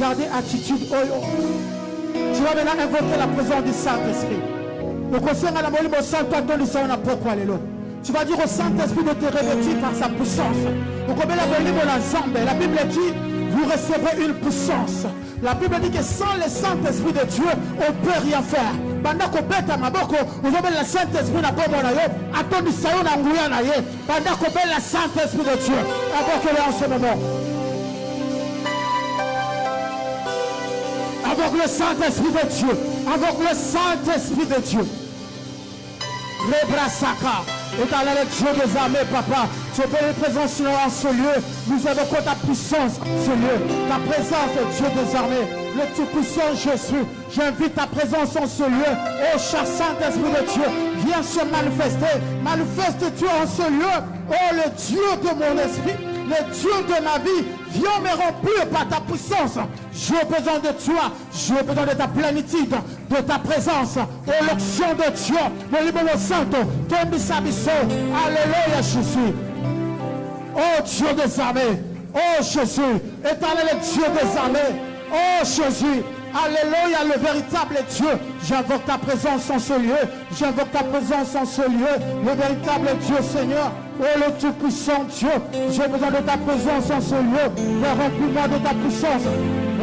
Gardez attitude. Tu vas maintenant invoquer la présence du Saint-Esprit. Tu vas dire au Saint-Esprit de te revêtir par sa puissance. La Bible dit, vous recevrez une puissance. La Bible dit que sans le Saint-Esprit de Dieu, on ne peut rien faire. Pendant qu'on pète à Maboko, vous avez le Saint-Esprit n'a pas mon aïe. Attendez, ça y est, on a engouillé en aïe. Pendant qu'on pète le Saint-Esprit de Dieu. Invoquez-le en ce moment. Invoque le Saint-Esprit de Dieu. Invoque le Saint-Esprit de Dieu. Rebrasaka. Éternel Dieu des armées, papa. Tu es présent en ce lieu. Nous invoquons ta puissance en ce lieu. Ta présence, Dieu des armées. Le Tout-Puissant Jésus. J'invite ta présence en ce lieu. Oh, cher Saint-Esprit de Dieu, viens se manifester. Manifeste-tu en ce lieu. Oh, le Dieu de mon esprit. Le Dieu de ma vie. Viens me remplir par ta puissance. J'ai besoin de toi. J'ai besoin de ta plénitude, de ta présence. Oh, l'onction de Dieu. Le Libélo Santo. Alléluia, Jésus. Oh, Dieu des armées. Oh, Jésus. Éternel Dieu des armées. Oh, Jésus. Alléluia, le véritable Dieu. J'invoque ta présence en ce lieu. J'invoque ta présence en ce lieu. Le véritable Dieu, Seigneur. Oh, le tout-puissant Dieu. J'ai besoin de ta présence en ce lieu. Remplis-moi de ta puissance.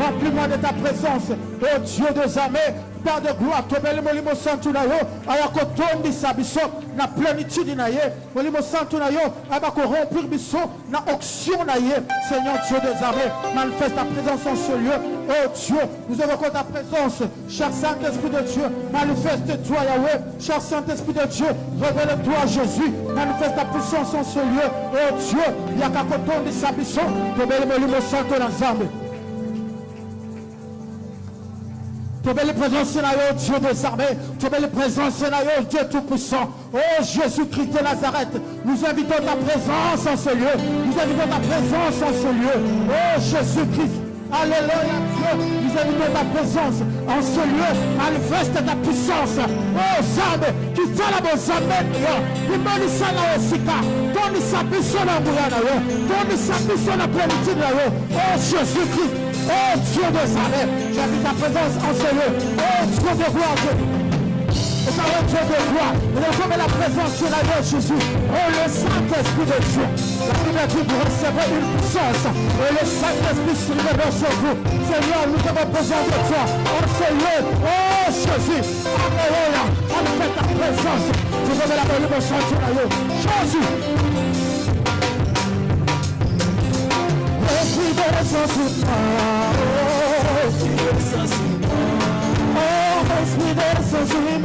Remplis-moi de ta présence. Oh, Dieu des armées. Père de gloire, tobele molimo santu na yo, ayakotondi sabiso na plénitude na ye, molimo santu na yo, abako remplir biso na onction na ye. Seigneur Dieu des armées, manifeste ta présence en ce lieu. Oh Dieu, nous invoquons ta présence, cher Saint-Esprit de Dieu, manifeste-toi Yahweh, cher Saint-Esprit de Dieu, révèle-toi Jésus, manifeste ta puissance en ce lieu. Oh Dieu, yakakotondi sabiso, tobele molimo santu na zambe. Tu belle présence, Dieu des armées. Tu belle présence, Dieu tout-puissant. Oh Jésus-Christ de Nazareth, nous invitons ta présence en ce lieu. Nous invitons ta présence en ce lieu. Oh Jésus-Christ. Alléluia Dieu. Nous invitons ta présence en ce lieu. Manifeste ta puissance. Oh Zambe, qui t'a la bonne Zambe. Il sa na osika. Donne sa puissance à Bouyana. Donne sa puissance à plénitude. Oh Jésus-Christ. Oh Dieu des armées, j'invite ta présence en ce lieu. Oh Dieu de gloire, Éternel Dieu de gloire, nous la présence sur la vie Jésus. Oh, le Saint-Esprit de Dieu. La Bible dit vous recevez une puissance. Et le Saint-Esprit se révèle sur vous. Seigneur, nous avons besoin de toi. Oh Seigneur, oh Jésus. Alléluia. On fait ta présence. Tu veux la bonne émotion sur la vie. Jésus. Esprit de Saint-Esprit. Oh, Esprit de Saint-Esprit. Oh, Esprit de Saint-Esprit.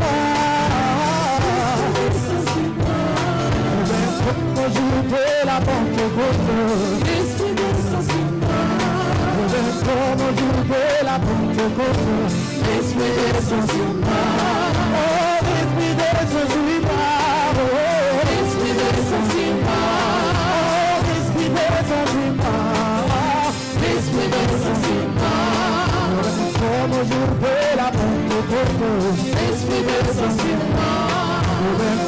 Ajouter la Pentecôte. Esprit de Saint-Esprit. Comme ajouter la Pentecôte. Esprit de Saint-Esprit. Oh, Esprit de Saint-Esprit. Oh, Esprit de Saint-Esprit. Oh, Esprit de Saint-Esprit. Esprit de Saint-Esprit. Comme ajouter la Pentecôte. Esprit de Saint-Esprit.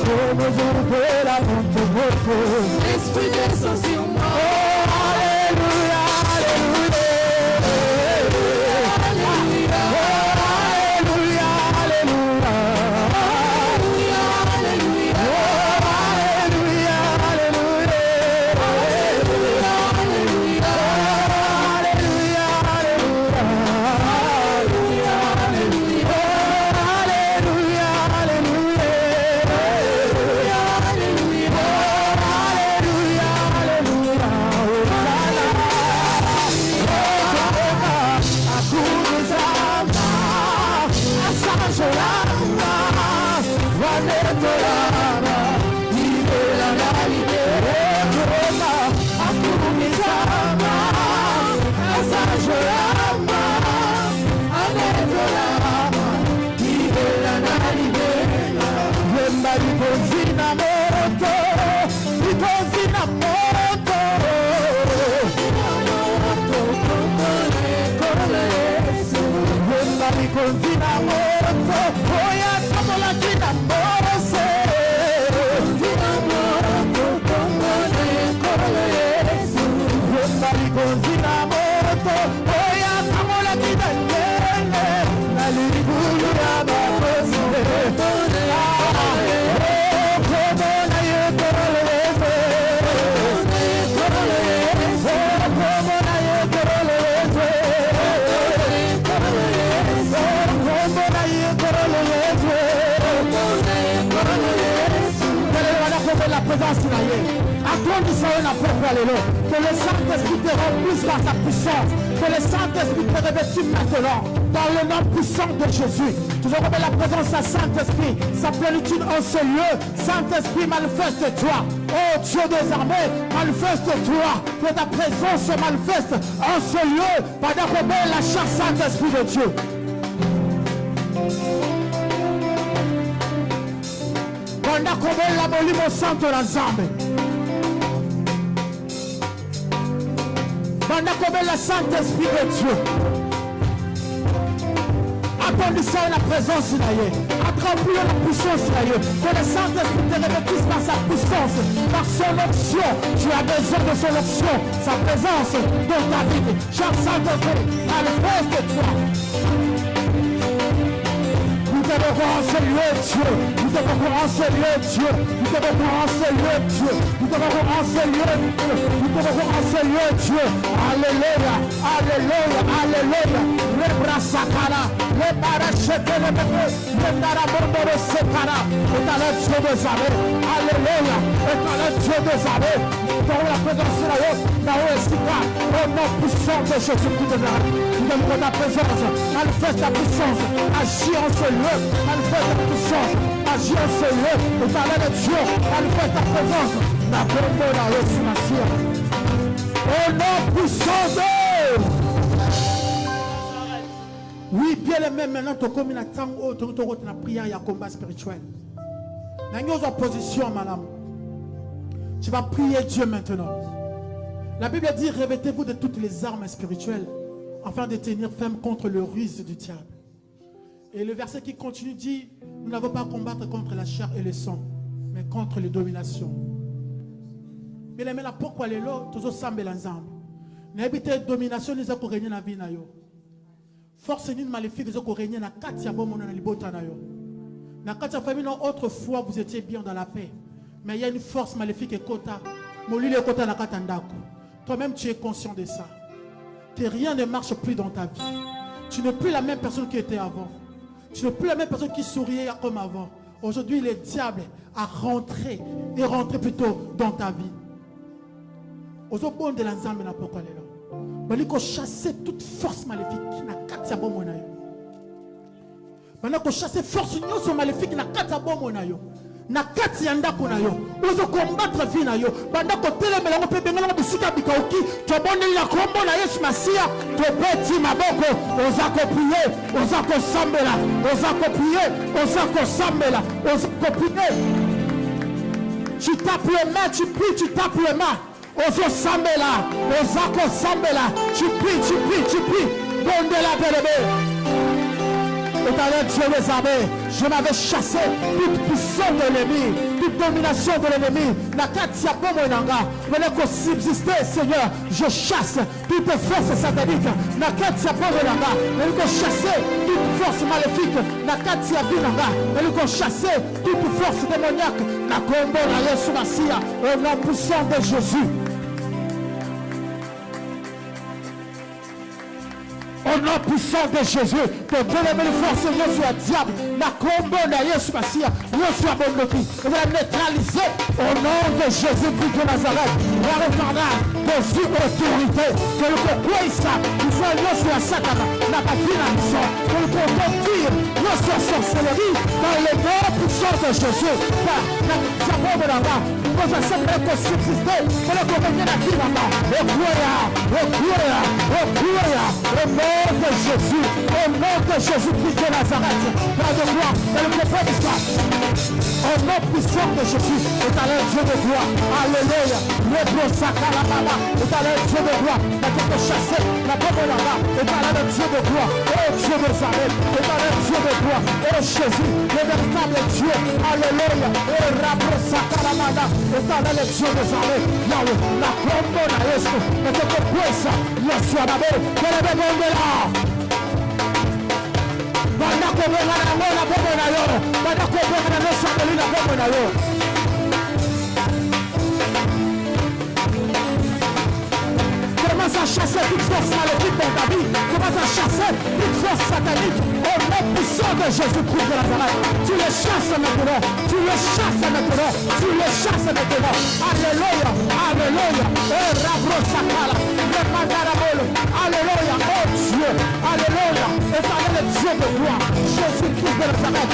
Comme ajouter la Pentecôte. Esprit de Saint-Esprit. Oh, alléluia, alléluia. Alléluia, alléluia, alléluia. Alléluia, alléluia. Alléluia, alléluia. Alléluia, alléluia. Alléluia, alléluia. Alléluia, alléluia. Alléluia, alléluia. Que le Saint-Esprit te remplisse par sa puissance. Que le Saint-Esprit te revêtisse maintenant dans le nom puissant de Jésus. Tu remets la présence de Saint-Esprit, sa plénitude en ce lieu. Saint-Esprit, manifeste-toi. Oh Dieu des armées, manifeste-toi. Que ta présence se manifeste en ce lieu pendant qu'on met la chasse Saint-Esprit de Dieu. Pendant qu'on met la molimo santo la zambe. Pendant qu'on met le Saint-Esprit de Dieu. Applaudissons la présence d'Aïe. Attrapons la puissance d'Aïe. Que le Saint-Esprit te revêtisse par sa puissance, par son onction. Tu as besoin de son onction, sa présence dans ta vie. Cher Saint-Esprit, manifeste-toi. Nous devons voir ce lieu, Dieu. Nous devons voir ce lieu, Dieu. Nous devons voir ce lieu, Dieu. Nous devons voir ce lieu, Dieu. Nous devons voir ce lieu, Dieu. Alléluia, alléluia, alléluia. Le bras sakara, le parachete, le bébé, le tarabondo, le sekara. Éternel Dieu des armées. Alléluia. Éternel Dieu des armées. Dans la présence de la haute, dans le sika, au nom puissant de Jésus-Christ de Nazareth. Nous demandons ta présence. Manifeste ta puissance. Agis en ce lieu. Manifeste ta puissance. Agis en ce lieu. Éternel Dieu. Manifeste ta présence. La bombe dans le silencieux. Au nom puissant de... Oui, bien les mêmes maintenant, tu comme une attente, tu as prière, il y a combat spirituel. Dans une opposition, madame. Tu vas prier Dieu maintenant. La Bible dit, revêtez-vous de toutes les armes spirituelles afin de tenir ferme contre le ruse du diable. Et le verset qui continue dit, nous n'avons pas à combattre contre la chair et le sang, mais contre les dominations. Mais la mena pourquoi les lots, tous ensemble ensemble. N'habitez domination, nous avons régné dans la vie. Force ni maléfique, nous avons régné dans 4 yabos, mon libota na yo. Autrefois, vous étiez bien dans la paix. Mais il y a une force maléfique et kota. Toi-même, tu es conscient de ça. Que rien ne marche plus dans ta vie. Tu n'es plus la même personne qui était avant. Tu n'es plus la même personne qui souriait comme avant. Aujourd'hui, le diable a rentré et rentré plutôt dans ta vie. Aux bon de l'ensemble, n'a pas il faut chasser toute force maléfique. Il faut chasser force maléfique. Na kati ya ndako na yo ozo combattre vie na yo banda ko telemela ngo pe bengela bisika bikauki to bonne ya kombo na Yesu Masia to beti maboko ozako prier ozako sambela ozako prier ozako sambela ozako prier tu tapes les mains tu pries tu tapes les mains ozo sambela ozako sambela tu pries bonde la belle. Dieu les armées, je m'avais chassé toute puissance de l'ennemi, toute domination de l'ennemi. La katia bomonanga, venez qu'on subsister, Seigneur, je chasse toute force satanique. La katia bomonanga, venez qu'on chasse toute force maléfique. La katia binanga, venez qu'on chasse toute force démoniaque. La combo la Yesu Masia, au nom puissant de Jésus. Au nom puissant de Jésus, que Dieu les forces soit diable, la combo de Yesu Masia, soit bon depuis, on va neutraliser au nom de Jésus-Christ de Nazareth, la retournade de sur autorité, que le pourquoi ça, il faut aller sur la satana, la patrie la mission, que le pourquoi dire, nous sur sorcellerie, dans le nom puissant de Jésus, la sabot de la main, nous allons s'appeler pour subsister, pour le convenir à qui la main, au nom de Jésus, au nom de Jésus-Christ de Nazareth, pas de gloire, dans le propos de ça. Au nom puissant de Jésus, éternel Dieu de gloire, alléluia, le gros sakalababa, éternel Dieu de gloire, la tête chassée, la pomme là-bas, éternel Dieu de gloire, oh Dieu de Zareth, éternel Dieu de gloire, oh Jésus, le véritable Dieu, alléluia, oh rabo sakalababa, éternel Dieu de Zareth, Yahweh, la pomme là, est-ce que puesa, le suanabe, que le bébé de là. Banda kobenga na ngona bobo na yo banda kobenga na nosambeli na bobo na yo commence à chasser toute force maléfique dans ta vie commence à chasser toute force satanique au nom puissant de Jésus-Christ de Nazareth tu les chasses maintenant tu les chasses maintenant tu les chasses maintenant alléluia alléluia et rabro sakala le mandarabolo alléluia oh Dieu alléluia éternel Dieu de gloire Jésus-Christ de Nazareth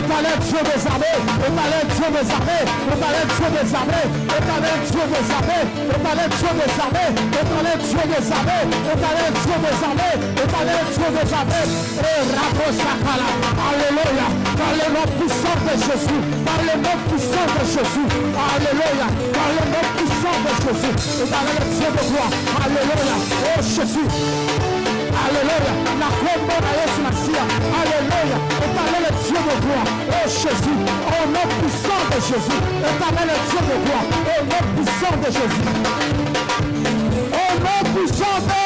éternel Dieu des armées éternel Dieu des armées éternel Dieu des armées éternel Dieu des armés éternel Dieu des armées éternel Dieu des armées éternel Dieu des armées éternel Dieu des armées et rabo sakala alléluia par le nom puissant de Jésus par le nom puissant de Jésus alléluia par le nom puissant de Jésus éternel Dieu de gloire alléluia oh Jésus alléluia la combo de Yesu Masia alléluia éternel Dieu de gloire oh Jésus au nom puissant de Jésus éternel Dieu de gloire au nom puissant de Jésus au nom puissant de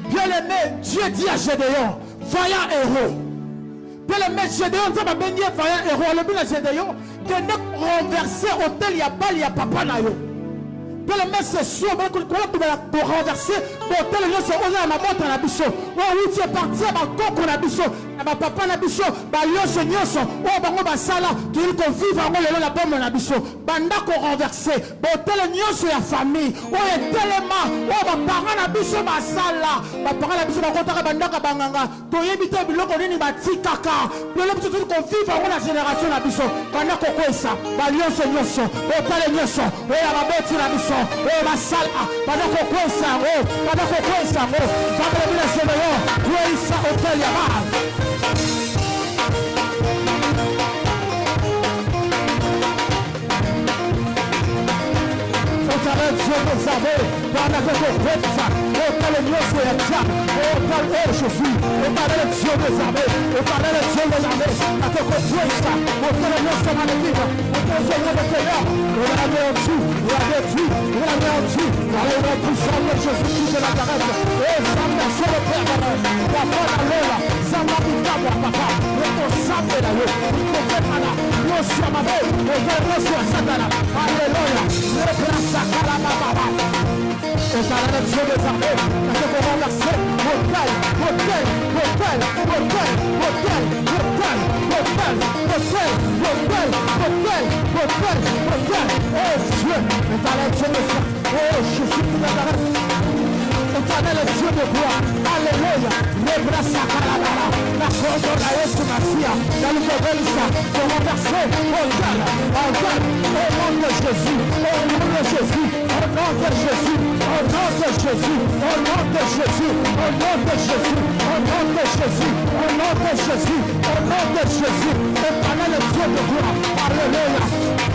bien-aimé Dieu dit à Gédéon vaillant héros bien-aimé Gédéon nous avons béni vaillant héros le bien Gédéon que nous renverser hôtel ya bal ya papa na yo que le maître c'est sûr pour renverser l'hôtel nous c'est on a ma montre na biso oui tu es parti à ma coco na biso ba papa na biso ba nyonso nyonso o bango basala tuli ko vivre ngo lelo na bombe na biso banda ko renverser hôtel nyonso ya famille o etelema o ba parents na biso basala ba parents na biso ba kotaka bandaka banganga to yebite biloko nini batikaka lelo biso tuli ko vivre ngo na génération na biso banda ko kwesa ba nyonso nyonso hôtel nyonso o ya baboti na biso o basala banda ko kwesa ngo banda ko kwesa ngo fabele bila sebeyo kwesa hôtel ya ba Dieu nous savait Bwana kukukweza, Éternel nyonso ya diable, Éternel Jésus, Éternel Dieu des armées, Éternel Dieu des armées, kukukweza, Éternel nyonso ya maléfique, Éternel Seigneur de Seigneur, on l'a détruit, on l'a détruit, on l'a détruit, par le nom puissant de Jésus-Christ de Nazareth, et sa personne de Père, Papa Nalola, Sama Bikaba Papa, et ton Sambe Nalo, et ton Mana, Yosia Mabo, et ton Yosia Satana, Alléluia, le grâce à Kalababa. Et par la Dieu des armées, parce que pour renverser, hôtel, hôtel, hôtel, hôtel, hôtel, hôtel, hôtel, hôtel, hôtel, hôtel, hôtel, hôtel, oh Dieu, et par la Dieu des armées, oh Jésus de Nazareth, Éternel Dieu de gloire, alléluia, le bras sakalabara, la cause de Yesu Masia, dans le Kodelisa, pour renverser, hôtel, hôtel, au nom de Jésus, au nom de Jésus, au nom de Jésus, au nom de Jésus, au nom de Jésus, au nom de Jésus, au nom de Jésus, au nom de Jésus, au nom de Jésus, Éternel Dieu de gloire, alléluia,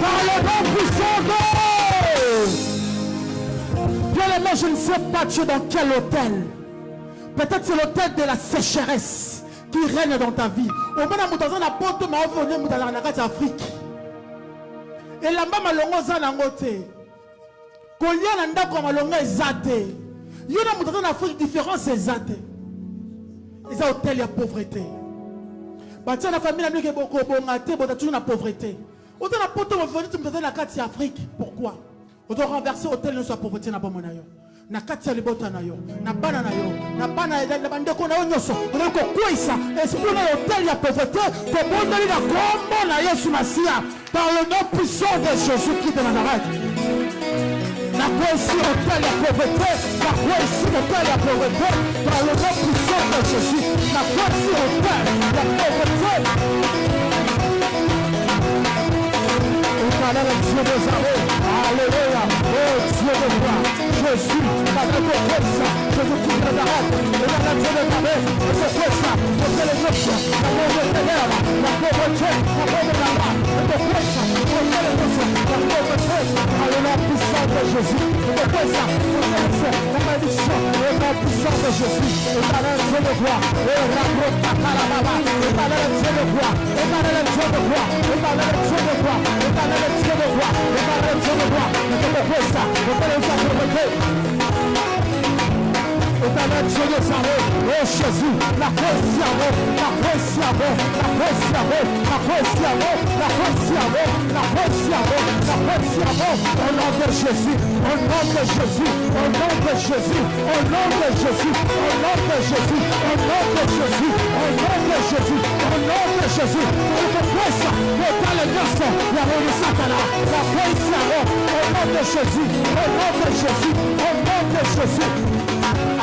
par le nom puissant de Bien-aimé, je ne sais pas Dieu dans quel hôtel. Peut-être c'est l'hôtel de la sécheresse qui règne dans ta vie. Au moins, je suis en Afrique. Et là-bas, je suis en Afrique. Quand il y a un endroit où je suis il y a en Afrique différents c'est zate. Ils ont hôtel de pauvreté. La famille a dit que la pauvreté. Autant la pauvreté, tu me Afrique. Pourquoi? On doit renverser l'hôtel de sa pauvreté na bomona yo. Na kati ya libota na yo, na bana na yo, na bana na bandeko na yo nyoso. On a kokwisa esprit na hôtel ya pauvreté, pour bondeli na kombo na Yesu Masia par le nom puissant de Jésus-Christ de Nazareth. Na quoi ici hôtel ya pauvreté, na quoi ici hôtel ya pauvreté par le nom puissant de Jésus. Na quoi ici hôtel ya pauvreté. Éternel Dieu des armées, alléluia, oh Dieu de gloire, Jésus, par le nom de ça, Jésus-Christ de Nazareth, Éternel Dieu des armées, je fais ça, je fais les autres, la pauvreté, la pauvreté, je fais ça, je fais les autres, la pauvreté, par le nom puissant de Jésus, je fais ça, je fais la malédiction, le nom puissant de Jésus, Éternel Dieu de gloire, et la brota calababa, Éternel Dieu de gloire, Éternel Dieu de gloire, Éternel Dieu de gloire, Éternel Dieu de gloire, Éternel Dieu de gloire, Éternel Dieu des armées, oh Jésus, la poésie à vous, la poésie à vous, la poésie à vous, la poésie à vous, la poésie à vous, la poésie à vous, la poésie à vous, au nom de Jésus, au nom de Jésus, au nom de Jésus, au nom de Jésus, au nom de Jésus, au nom de Jésus, au nom de Jésus, au nom de Jésus, la poésie, le talentoso, la relisatana, la poésie à vous, au nom de Jésus, au nom de Jésus, au nom de Jésus.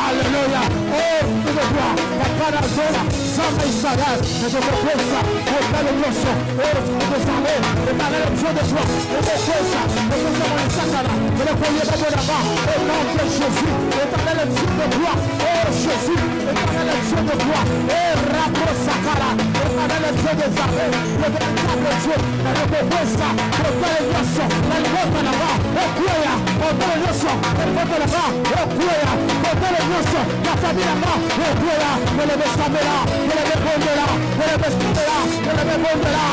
Alléluia. Oh, tu veux voir. La Canazona, Sama Israël. Et je veux faire ça. Oh, dans le nosso. Oh, tu veux savoir. Et dans le Dieu de toi. Et je fais ça. Et je fais mon satana. Et le collier de là-bas. Et nom de Jésus. Et dans le Dieu de gloire. Oh, Jésus. Et dans le Dieu de gloire. Et Rapo Sakara. Et dans le Dieu des armées. Le véritable Dieu. Et je veux faire ça. Et dans le nosso. Et le vote là-bas. Et Kouya. Et dans le nosso. Et le vote là-bas. Et Kouya. Et dans le nosso. La famille là-bas. Et Kouya. Et le Bessamela. Et le Bondela. Et le Bessamela. Et le Bondela.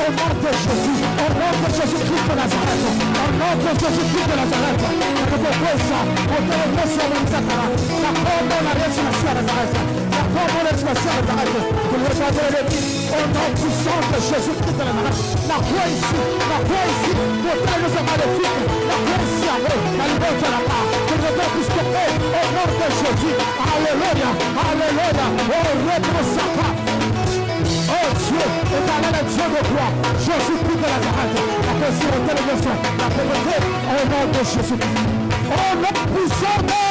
Au nom de Jésus, au nom de Jésus-Christ de Nazareth, au nom de Jésus-Christ de Nazareth, je te prie ça, au nom de Jésus-Christ, la pompe de la résurrection de Nazareth, la pompe de la résurrection de Nazareth, pour le regarder l'ennemi, au nom puissant de Jésus-Christ de Nazareth, la foi ici, pour que nous sommes maléfiques, la foi ici à vous, la liberté à la part, que nous devons plus stopper, au nom de Jésus, alléluia, alléluia, au représaka. Oh Dieu, éternel Dieu de gloire, Jésus-Christ de Nazareth, la personne de télévision, la pauvreté, au nom de Jésus-Christ. Au nom puissant de...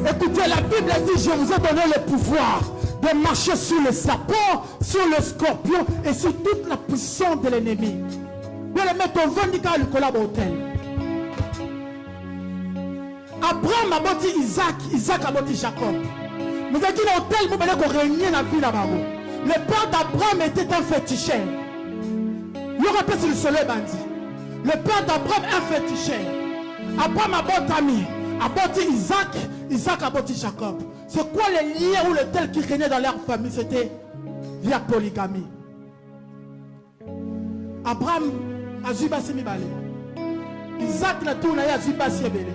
Écoutez, la Bible dit, je vous ai donné le pouvoir de marcher sur les serpents, sur les scorpions et sur toute la puissance de l'ennemi. Bien le mettre au vindicat le collab hôtel. Abraham a bâti Isaac, Isaac a bâti Jacob. Nous avons dit l'hôtel pour régner la vie là-bas. Le père d'Abraham était un féticheur. Il y aura plus sur le soleil bandit. Le père d'Abraham un féticheur. Abraham a bâti ami. A bâti Isaac. Isaac a bâti Jacob. C'est quoi les liens ou le tel qui régnaient dans leur famille? C'était via polygamie. Abraham a zuba semibale. Isaac n'a tourné à zuba sebele.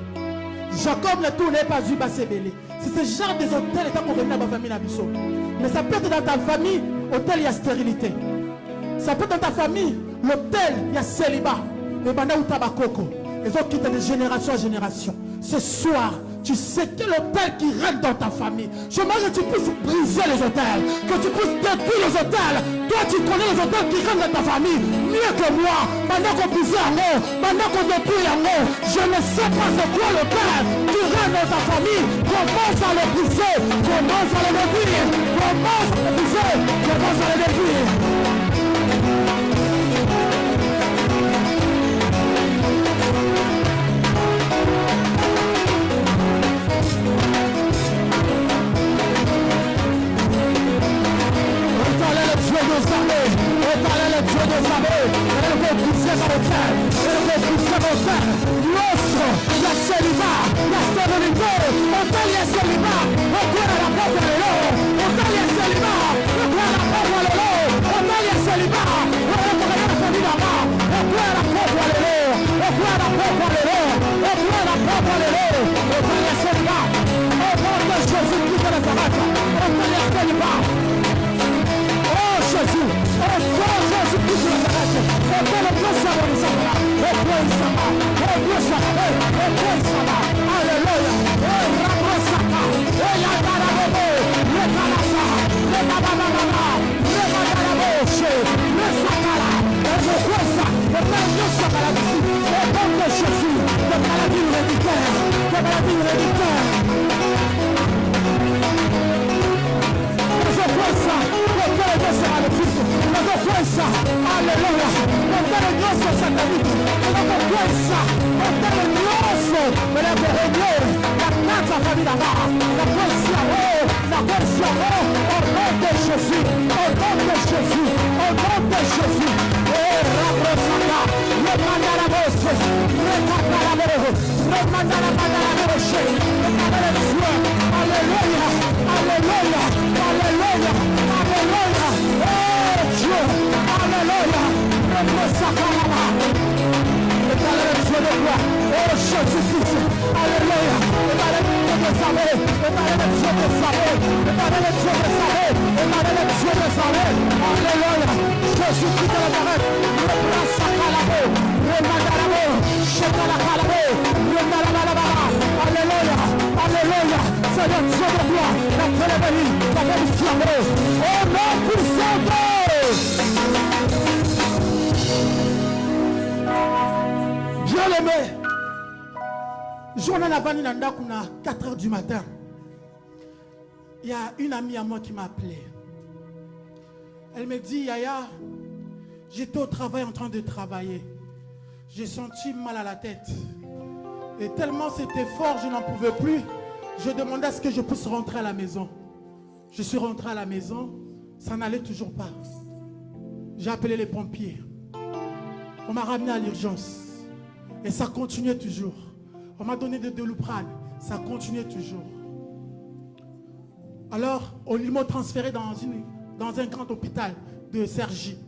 Jacob n'a tourné pas à zuba sebele. C'est ce genre des hôtels qui revenir dans ma famille Nabiso. Mais ça peut être dans ta famille, hôtel il y a stérilité. Ça peut être dans ta famille, l'hôtel il y a célibat. Et banda ou tabakoko. Les autres quittent de génération en génération. Ce soir, tu sais quel hôtel qui règne dans ta famille. Je veux que tu puisses briser les hôtels, que tu puisses détruire les hôtels. Toi, tu connais les hôtels qui règnent dans ta famille mieux que moi. Pendant qu'on brise en haut, pendant qu'on détruit en haut, je ne sais pas c'est quoi l'hôtel qui règne dans ta famille. Commence à le briser, commence à le détruire, commence à le briser, commence à le détruire. Bien-aimé, à 4 heures du matin, il y a une amie à moi qui m'a appelé. Elle me dit, Yaya, j'étais au travail en train de travailler. J'ai senti mal à la tête. Et tellement c'était fort, je n'en pouvais plus. Je demandais à ce que je puisse rentrer à la maison. Je suis rentré à la maison, ça n'allait toujours pas. J'ai appelé les pompiers. On m'a ramené à l'urgence. Et ça continuait toujours. On m'a donné de Doluprane. Ça continuait toujours. Alors, ils m'ont transféré dans un grand hôpital de Cergy.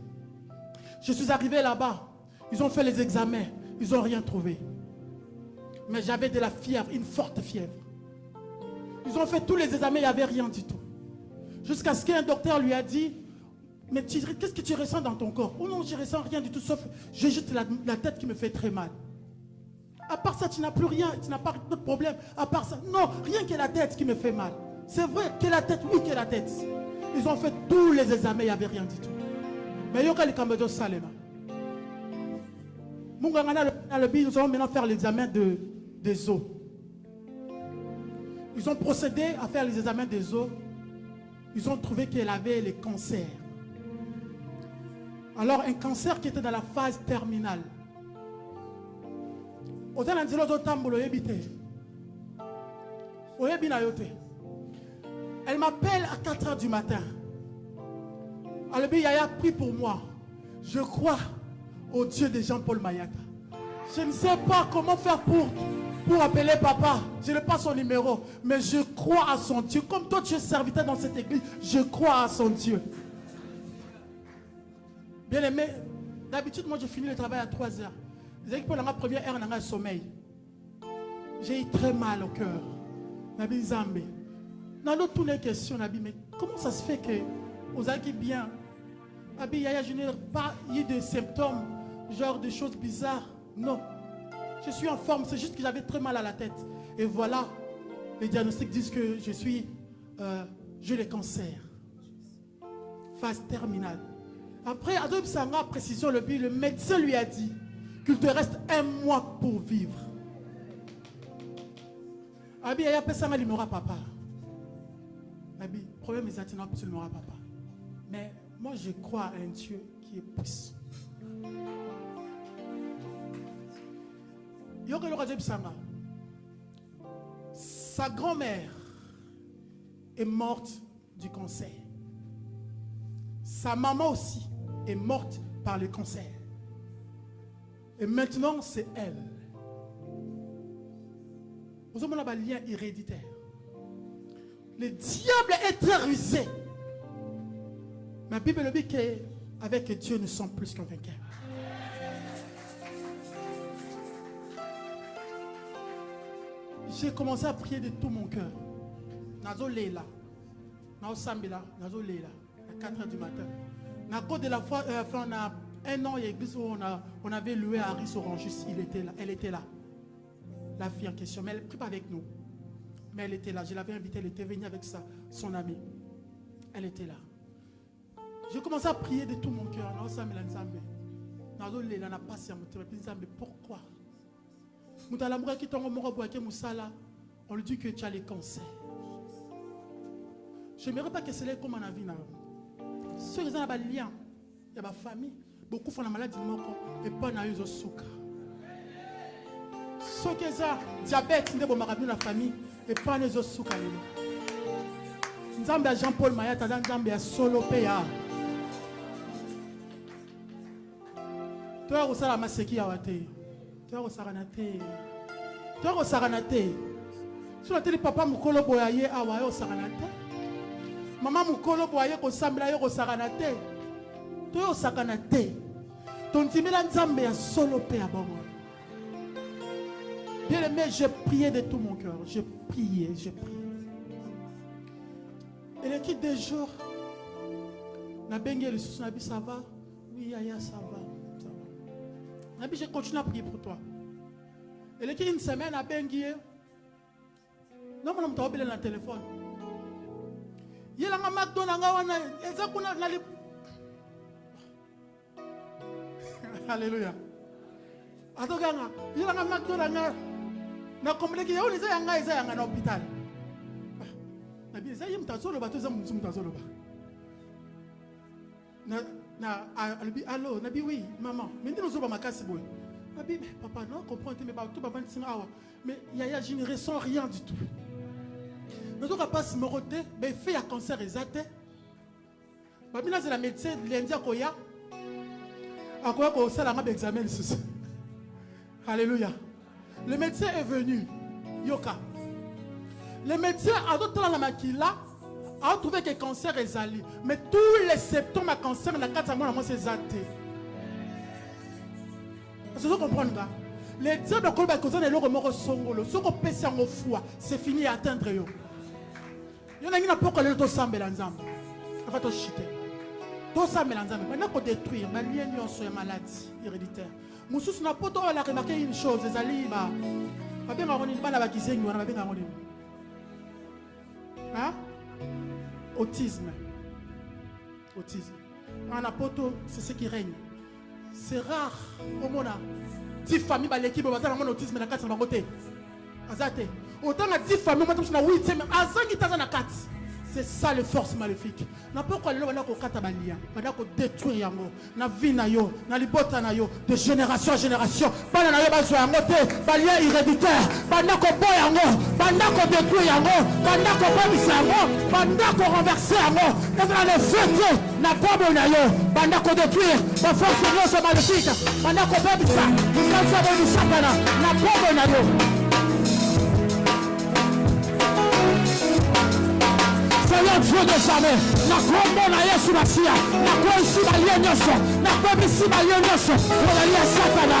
Je suis arrivé là-bas. Ils ont fait les examens. Ils n'ont rien trouvé. Mais j'avais de la fièvre, une forte fièvre. Ils ont fait tous les examens, il n'y avait rien du tout. Jusqu'à ce qu'un docteur lui a dit, mais qu'est-ce que tu ressens dans ton corps? Oh non, je ne ressens rien du tout, sauf j'ai juste la tête qui me fait très mal. À part ça, tu n'as plus rien, tu n'as pas d'autre problème. À part ça, non, rien que la tête qui me fait mal. C'est vrai que la tête, oui que la tête. Ils ont fait tous les examens, il n'y avait rien du tout. Mais il y a des Salema. Nous allons maintenant faire l'examen des os. Ils ont procédé à faire les examens des os. Ils ont trouvé qu'elle avait les cancers. Alors, un cancer qui était dans la phase terminale. Elle m'appelle à 4 heures du matin. Elle dit, Yaya, prie pour moi. Je crois au Dieu de Jean-Paul Mayata. Je ne sais pas comment faire pour appeler papa. Je n'ai pas son numéro. Mais je crois à son Dieu. Comme toi, tu es serviteur dans cette église, je crois à son Dieu. Bien aimé, d'habitude, moi, je finis le travail à 3 heures. Pour la première heure, on a un sommeil. J'ai eu très mal au cœur. Nabi Zambé. Dans toutes les questions, Nabi, mais comment ça se fait que vous avez bien? Nabi Yaya, je n'ai pas eu de symptômes, genre de choses bizarres. Non. Je suis en forme, c'est juste que j'avais très mal à la tête. Et voilà, les diagnostics disent que j'ai le cancer. Phase terminale. Après, à Adobe Sanga, précision, le médecin lui a dit qu'il te reste 1 mois pour vivre. Abi, il y a personne qui m'aura papa. Abi, le problème est que tu m'aura papa. Mais moi, je crois à un Dieu qui est puissant. Sa grand-mère est morte du cancer. Sa maman aussi est morte par le cancer. Et maintenant, c'est elle. Vous avez un lien héréditaire. Le diable est très rusé. Ma Bible dit qu'avec Dieu, nous sommes plus qu'un vainqueur. J'ai commencé à prier de tout mon cœur. Nazo Leila. Nazo Sambila. Nazo Leila. À 4 h du matin. À cause de la fois, on a 1 an, l'église où on avait loué à Aris Orangis. Elle était là. La fille en question. Mais elle ne prie pas avec nous. Mais elle était là. Je l'avais invitée. Elle était venue avec son amie. Elle était là. J'ai commencé à prier de tout mon cœur. Nazo Sambila Nzambe. Nazo Leila n'a pas si à me dire. Pourquoi? On lui dit que tu as le cancer. Je n'aimerais pas que c'est comme un avis. Ceux qui ont un lien, il y a ma famille, beaucoup font la maladie et pas na eu sucre. Ceux qui ont diabète, ils ont la famille et pas na eu sucre. Nzambe Jean-Paul Mayata, Nzambe a solo péa. Toi, vous savez la masséki à wate. Tu as saranate. Si tu as papa mukolo boyaye awa saranate. Maman mukolo boyaye ko sambla yo saranate. Tu as saranate. Ton timela nzambe ya solo pe abongo. Bien aimé, je priais de tout mon cœur. Je priais. Et le quitte des jours, na bengue le sous nabi ça va. Oui, yaya ça va. Nabi, je continue à prier pour toi. Et là, une semaine à Benguié, non, on m'a appelé dans le téléphone. Il y a un McDonald's, alléluia. Il y a un McDonald's, na complet qui est un hôpital. Allô, Nabi, oui, maman. Mais nous sommes à Kassiboui. Nabi, mais papa, non, comprends, mais Yaya, je ne ressens rien du tout. Nous ne sommes pas se moroter, mais il fait un cancer exact. Babina, c'est la médecin, l'India Koya. À quoi qu'on sait la examen. Alléluia. Le médecin est venu, Yoka. Le médecin a d'autres la maquilla. A trouvé que le cancer est allé. Mais tous les symptômes à cancer, la 4 mois, c'est zaté. Vous comprenez? Les dieux de Kolba Kozan et le remords songolo. Ce qu'on peut s'en foi, c'est fini à atteindre. Il y en a qui n'ont pas encore le dos sans mélanzam. Il va te chuter. Tout ça mélanzam. Maintenant, pour détruire, ma lien sur une maladie héréditaire. Moussous n'a pas remarqué une chose. Les alliés, pas bien marronné, pas la qui on va bien marronné. Hein? Autisme. En apoto, c'est ce qui règne. C'est rare au monde. 10 familles dans l'équipe, on va autisme dans 4 côté. Azate. Autant de 10 familles, on va 8e. Azan qui t'a dans 4. C'est ça les forces maléfiques. Na pourquoi le bana ko kata balia, bana ko détruire yango, na vie na yo, na libota na yo de génération en génération. Bana na yo ba so yango te, balia héréditaire, bana ko boy yango, bana ko détruire yango, bana ko bomisa yango, bana ko renverser yango. Et dans le feu na pombe na yo, bana ko détruire, ba force nyonso maléfique, bana ko bomisa, musanza bo satana, na pombe na yo. Seigneur Dieu des armées, na kombo na Yesu Masia, na kwa isi balie nyoso, na kwa bisi balie nyoso, na Satana,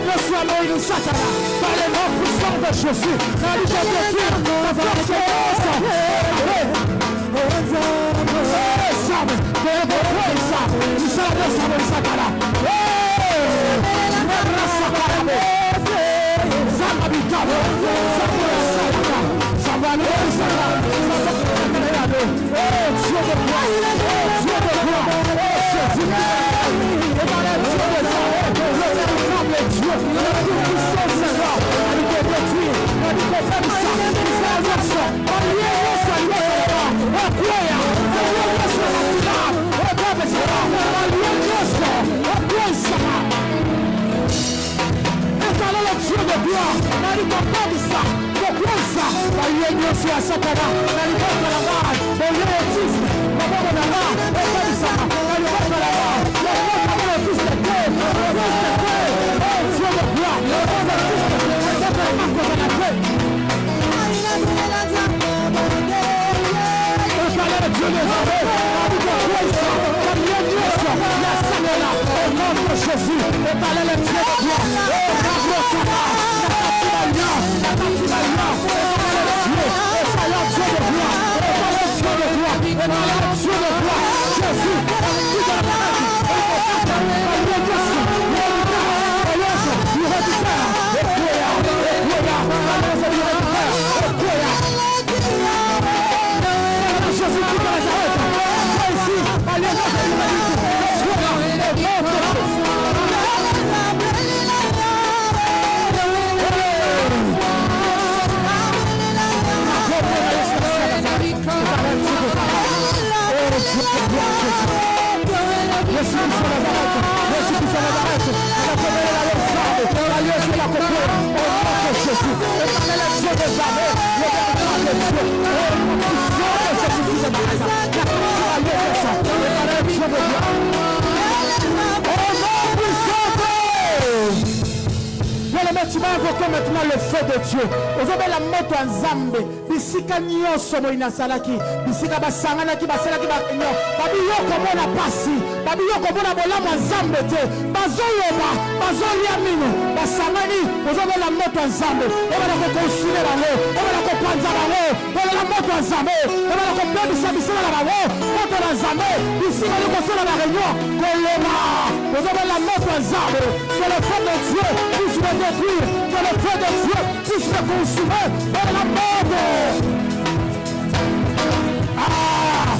Yesu amoini Satana, dans le nom puissant de Jésus, na lui de détruire, na force de force, Same, de détruire ça, tu sais la Yesu amoini Satana, Nebra Satana, Zamabikabo, Zamabikabo, Zamabikabo, oh Dieu de gloire, oh Dieu de gloire, oh Jésus, et dans les Dieu des armées, le véritable Dieu, le tout-puissant Seigneur, on dit que détruire, on dit que faire ça, il fait aversion, on lui est sur lui, on croit, on est sur la finale, on doit se faire, on lui est sur, on croit ça. Et dans le Dieu de gloire, on dit que faire ça. Ça, va lui aider sur la Satana, va lui mettre la barre, va lui autisme, va voir la barre, va faire ça, va lui mettre la barre, va lui mettre le fils de Dieu, le fils de Dieu, oh Dieu de gloire, le fils de Dieu, va faire la marque de la paix. Le palais de Dieu des armées, va lui dire ça, va lui aider ça, la Satana, au nom de Jésus, le palais de Dieu de gloire, oh Dieu de gloire, tu vas invoquer maintenant le feu de Dieu. Vous avez la moto en Zambé. Bisika nyonso mo inasalaki. Bisika basangana ki basalaki bakinyo. Babi yoko mona pasi. Babi yoko mona bolama Zambé te. Bazoyoba, bazolia mino. Basangani, vous avez la moto en Zambé. On va la reconstruire là-haut. On va la repanza là-haut. On va la moto en Zambé. On va la reprendre bisabisa là-haut. Moto en Zambé. Ici, on va construire la réunion. Koloma. Vous avez la moto en Zambé. C'est le feu de Dieu. Puisse le détruire. Que le feu de Dieu puisse le consumer dans la mort. Ah!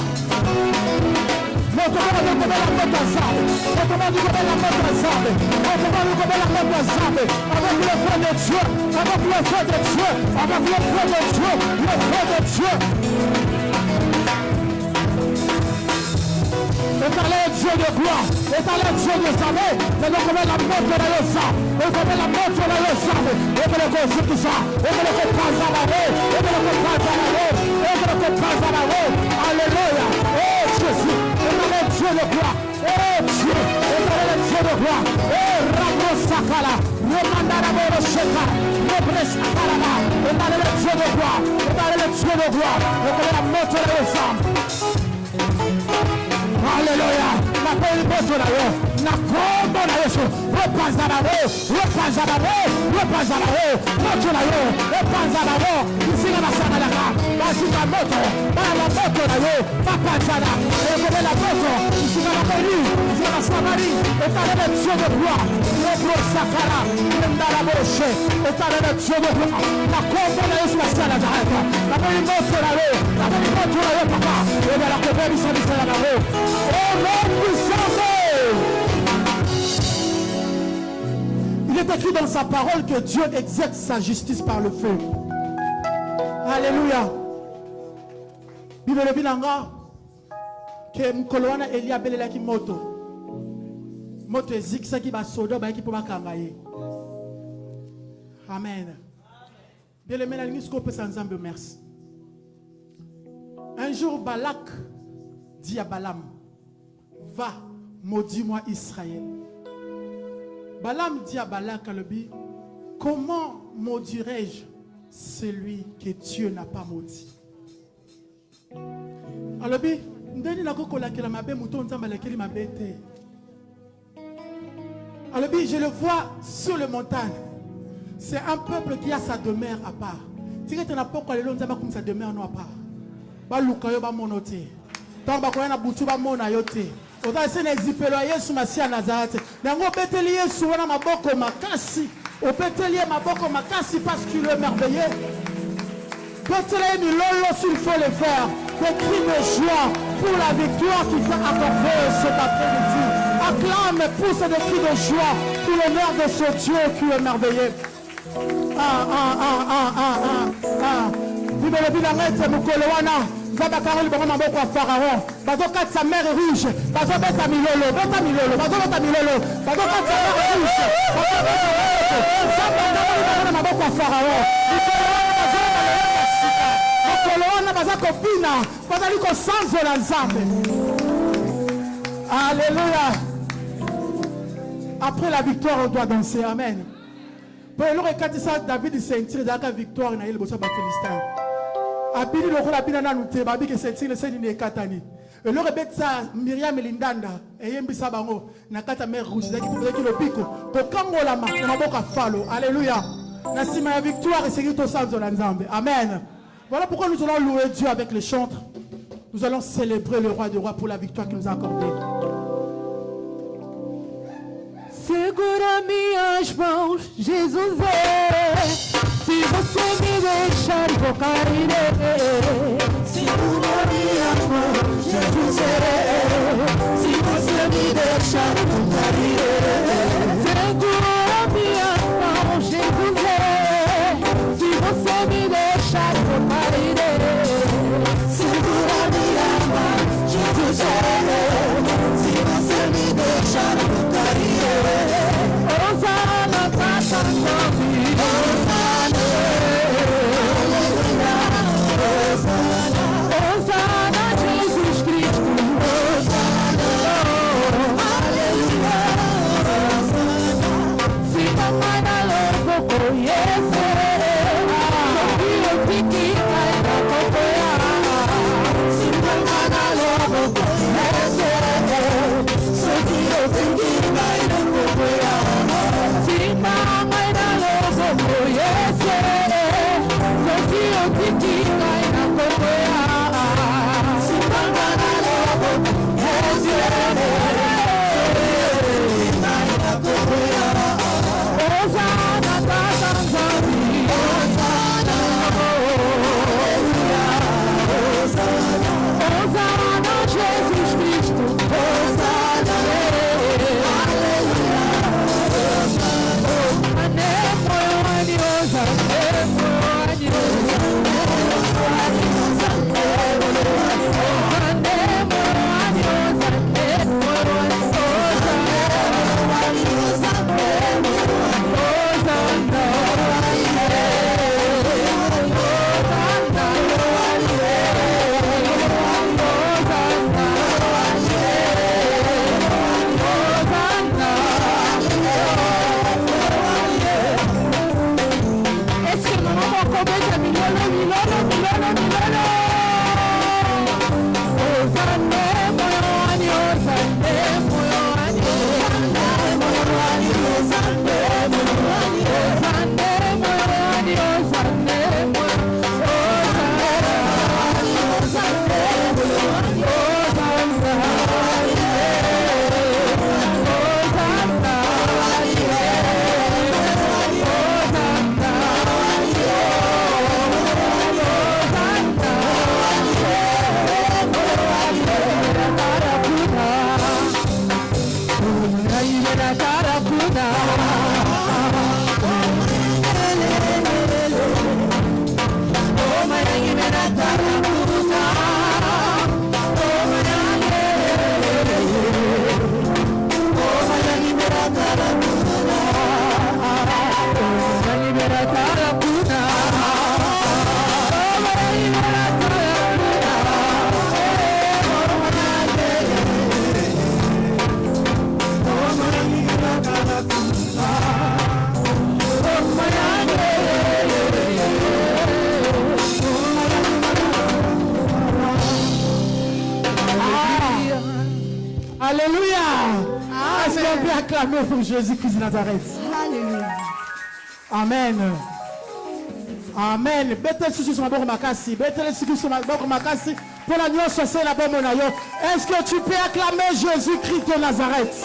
Notre monde nous connaît la moto en Zambé. Notre monde nous connaît la moto en Zambé. Notre monde nous connaît la moto en Zambé. Avec le feu de Dieu. Avec le feu de Dieu. Avec le feu de Dieu. Le feu de Dieu. Étalez Dieu de gloire, étalez Dieu des armées, et nous connaissons la mort de la sang, et nous connaissons la mort de la sang, et nous connaissons tout ça, et nous connaissons la roue, et nous connaissons la roue, et nous connaissons la roue, alléluia, oh Jésus, étalez Dieu de gloire, oh Dieu, étalez Dieu de gloire, oh Rabo Sakala, Remandara Boro Sheka, Rebresa Kalaba, étalez Dieu de gloire, étalez Dieu de gloire, et connaissons la mort de la sang. Alléluia. La paix est bonne na yo. Na kombo na Yesu. Repanza na yo. Repanza na yo. Repanza na yo. Moto na yo. Repanza na yo. Isinga basana na ka. Basika moto. Ba la moto na yo. Papanza na. Eko la moto. Isinga na boni. Isinga na samari. Étalez le Dieu de gloire. Le sakara. Ndala boshe. Étalez le Dieu de gloire. Na kombo na Yesu basana na ka. La paix est bonne na yo. La paix est bonne na yo papa. Et la paix est bonne na yo. Il est écrit dans sa parole que Dieu exerce sa justice par le feu. Alléluia. Bible bilanga que mkolwana Elia belelaki moto. Moto ezikisaki ba soda ba ki po bakanga ye. Amen. Bien aimé, la ligne scope ensemble, merci. Un jour, Balak dit à Balaam, va, maudis-moi Israël. Balaam dit à Balak, comment maudirais-je celui que Dieu n'a pas maudit? Alors, je le vois sur les montagnes. C'est un peuple qui a sa demeure à part. Si tu n'as pas comme sa demeure à part. Balukayo ba monote. Tant ba koyana butu ba mona yote. Oza se nezipelo Yesu Masia Nazareth. Nango beteli Yesu wana maboko makasi. O beteli maboko makasi parce qu'il est merveilleux. Beteli ni lolo s'il faut le faire. Des cris de joie pour la victoire qui va accorder cet après-midi. Acclame, pousse des cris de joie pour l'honneur de ce Dieu qui est merveilleux. Bible bilangete mukolo wana zaba karoli bango maboko ya Pharaon bazokatisa mer rouge bazobeta milolo beta milolo bazobeta milolo bazokatisa mer rouge zaba karoli bango maboko ya Pharaon mukolo wana bazakopina bazali kosanzola Nzambe. Alléluia. Après la victoire on doit danser. Amen. Pour le cas David sentir la victoire na ile bosa ba Philistin. Abili le rôle abina na nute babi que sentir le seni ne katani. Et le rebetsa Miriam Lindanda eyembisa bango na kata mer rouge zaki pour ki le pico. To kangola ma na boka falo. Alléluia. Na sima ya victoire et c'est tout ça dans Nzambe. Amen. Voilà pourquoi nous allons louer Dieu avec les chantres. Nous allons célébrer le roi des rois pour la victoire qu'il nous a accordée. Segura minhas mãos, Jesus é. Se você me deixar, vou cair. Segura minhas mãos, Jesus é. Se você me deixar, vou cair. Segura minhas mãos, Jesus é. Se você me deixar, vou cair. Segura minhas mãos, Jesus é. Se você me deixar, vou cair. Osana, passa comigo. Osana, Osana, Jesus Cristo. Alléluia. Est-ce qu'on peut acclamer pour Jésus-Christ de Nazareth? Alléluia. Amen. Amen. Bête sur ma bonne makasi. Bête sur ma bonne makasi. Pour la nuit, c'est la bonne monayo. Est-ce que tu peux acclamer Jésus-Christ de Nazareth?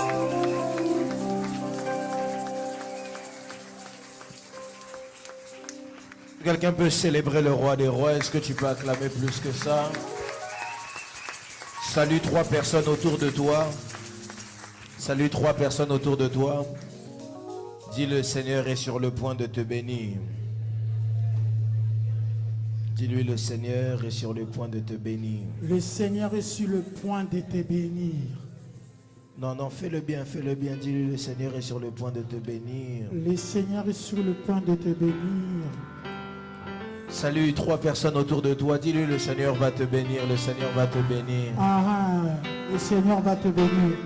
Quelqu'un peut célébrer le roi des rois. Est-ce que tu peux acclamer plus que ça? Salue 3 personnes autour de toi. Salue 3 personnes autour de toi. Dis, le Seigneur est sur le point de te bénir. Dis-lui, le Seigneur est sur le point de te bénir. Le Seigneur est sur le point de te bénir. Non, non, fais-le bien, fais-le bien. Dis-lui, le Seigneur est sur le point de te bénir. Le Seigneur est sur le point de te bénir. Salue 3 personnes autour de toi. Dis-lui, le Seigneur va te bénir. Le Seigneur va te bénir. Le Seigneur va te bénir.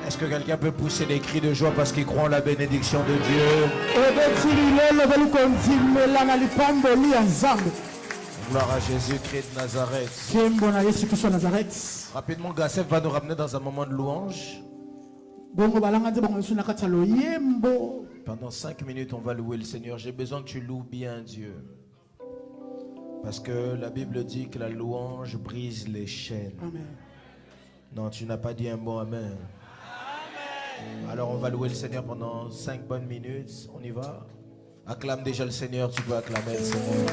Est-ce que quelqu'un peut pousser des cris de joie parce qu'il croit en la bénédiction de Dieu? Gloire à Jésus-Christ de Nazareth. Rapidement, Gassef va nous ramener dans un moment de louange. Pendant 5 minutes, on va louer le Seigneur. J'ai besoin que tu loues bien Dieu. Parce que la Bible dit que la louange brise les chaînes. Amen. Non, tu n'as pas dit un bon amen. Alors on va louer le Seigneur pendant 5 bonnes minutes. On y va. Acclame déjà le Seigneur. Tu peux acclamer le Seigneur.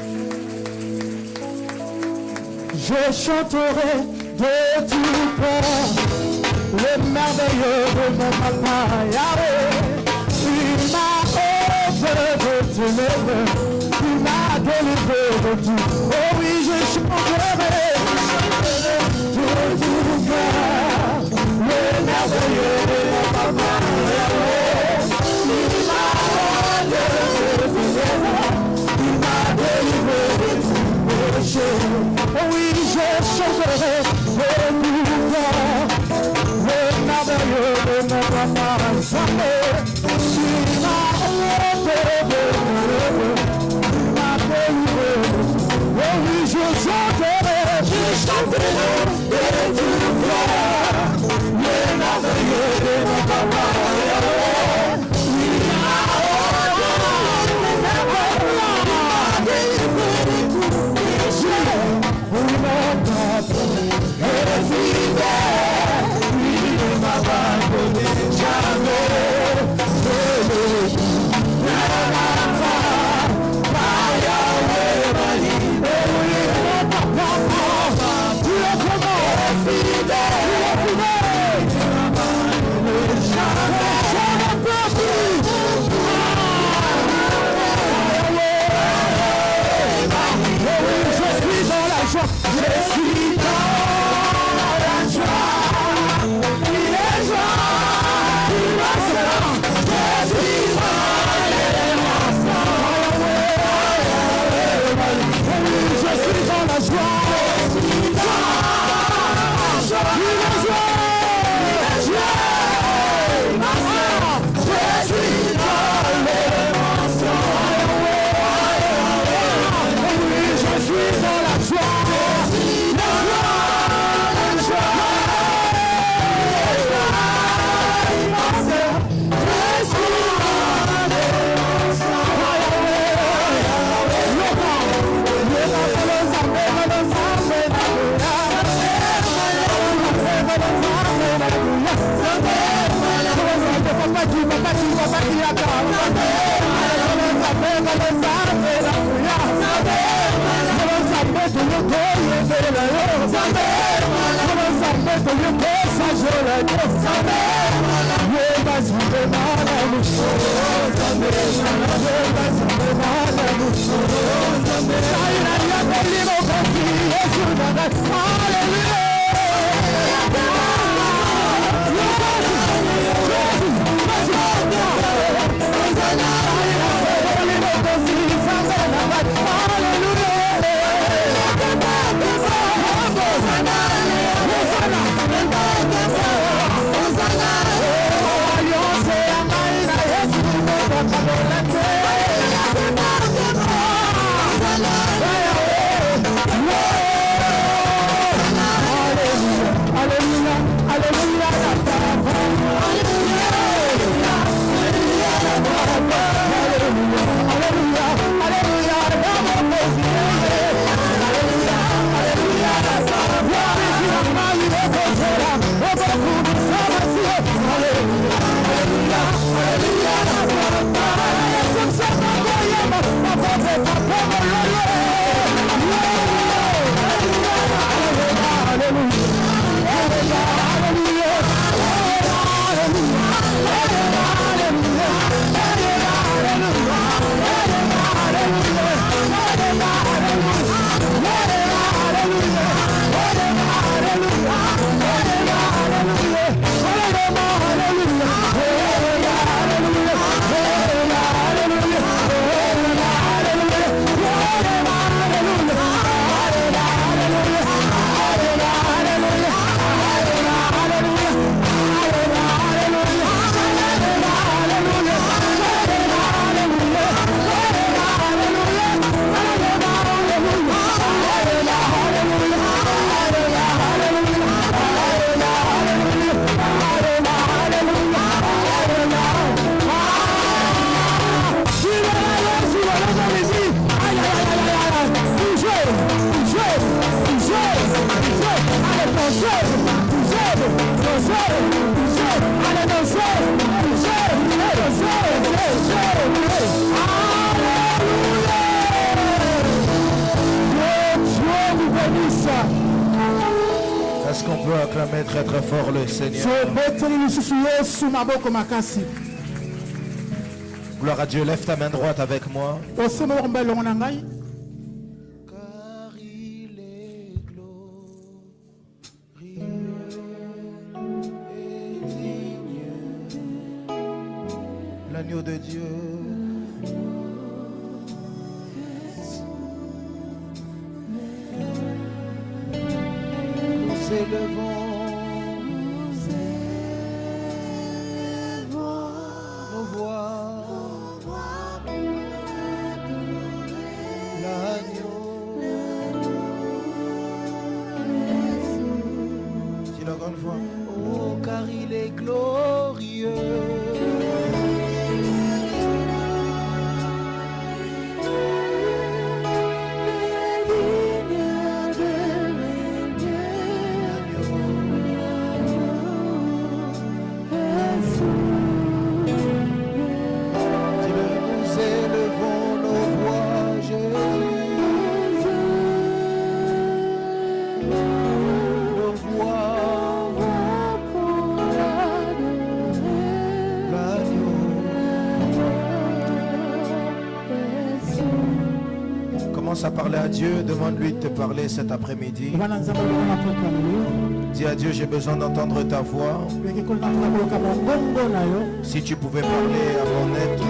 Je chanterai de tout cœur le merveilleux de mon papa Yahweh. Il m'a offert de tout le monde. Il m'a délivré de tout. Oh oui, je chanterai de tout cœur le merveilleux de mon papa Yahweh. Il m'a offert de tout le monde. Il m'a délivré de tout. Oh oui, je chanterai de tout cœur le merveilleux de mon papa Yahweh. Il m'a offert de tout le monde. Il m'a délivré de tout. Oh oui, je chanterai de tout cœur le merveilleux de mon papa Yahweh. Il m'a offert de tout le monde. Est-ce qu'on peut acclamer très très fort le Seigneur? Gloire à Dieu, lève ta main droite avec moi. Car il est glorieux et digne, l'agneau de Dieu. Nous élevons nos voix, l'agneau. Dis la grande voix. Oh, car il est glorieux. Commence à parler à Dieu, demande-lui de te parler cet après-midi. Dis à Dieu, j'ai besoin d'entendre ta voix. Si tu pouvais parler à mon être,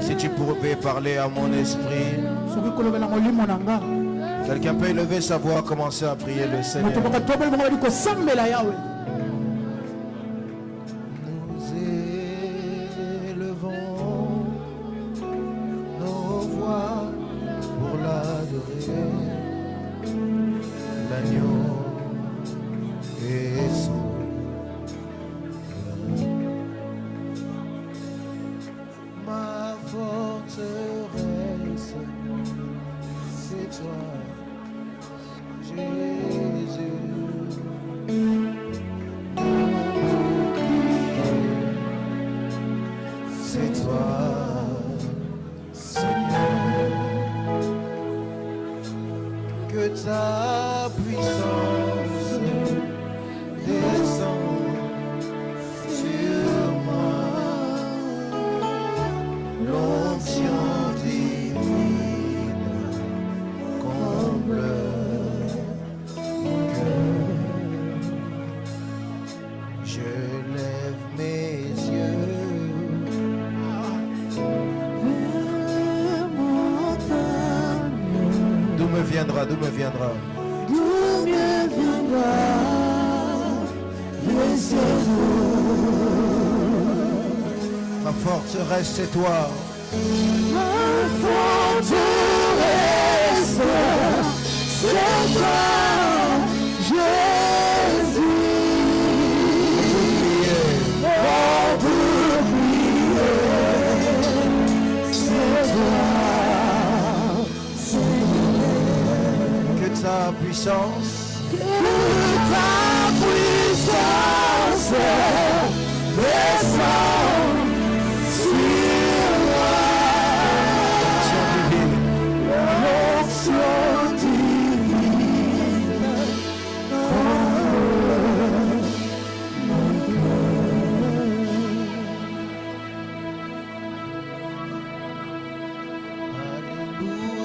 si tu pouvais parler à mon esprit, quelqu'un peut élever sa voix, commencer à prier le Seigneur. D'où me viendra? D'où me viendra le secours? Ma forteresse, c'est toi. Ma forteresse, c'est toi, Jésus. Oh, pour prier, c'est toi. Ta puissance, que ta puissance descend sur moi. L'onction divine,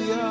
alléluia.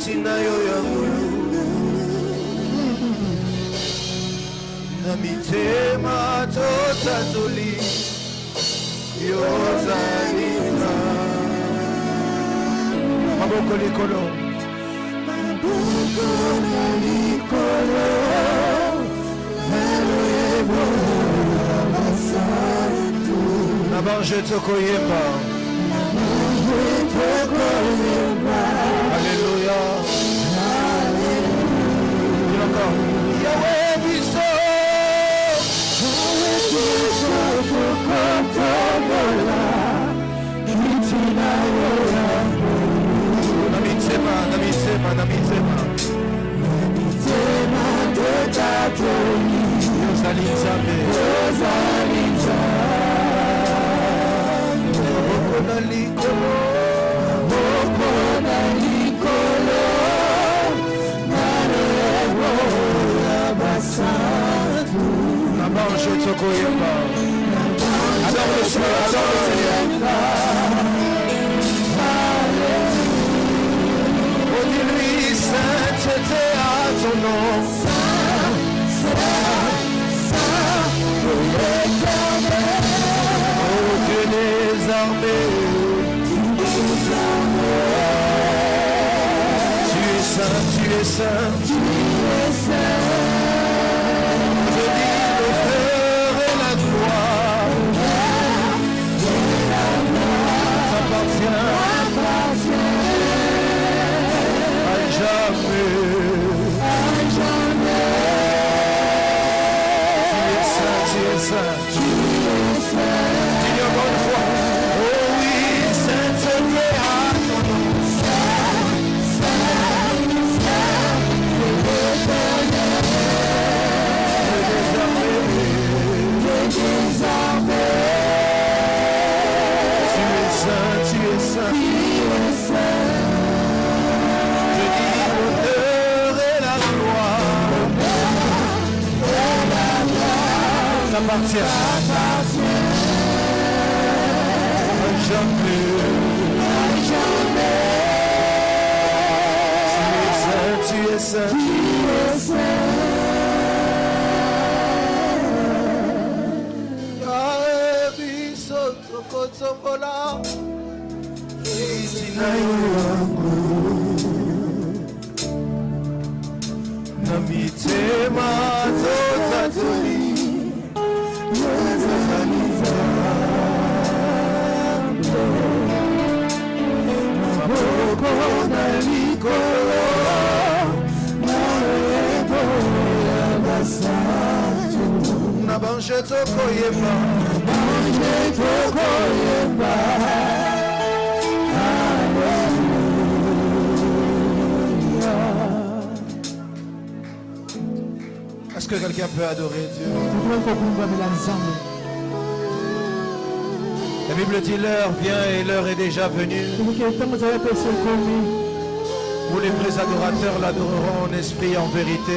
Fitina yo ya ngulu na mitema totatoli yozalina maboko likolo na bange tokoyeba Alléluia. Dis encore. Yahweh biso. Namitema. Adore le Seigneur. Oh, dis-lui, sainteté à ton nom. Oh, Dieu des armées. Tu es saint. Je dis l'honneur et la gloire t'appartient à jamais. Tu es saint. Dis-le encore une fois. Oh oui, sainteté à ton nom. Tu es saint. Je dis l'honneur et la gloire t'appartient à jamais. Tu es saint. Kotobola Fitina yangu na mitema totatoli yozaliza maboko na likolo marebo ya basatu na bange tokoyeba Est-ce que quelqu'un peut adorer Dieu? La Bible dit l'heure vient et l'heure est déjà venue où les vrais adorateurs l'adoreront en esprit et en vérité.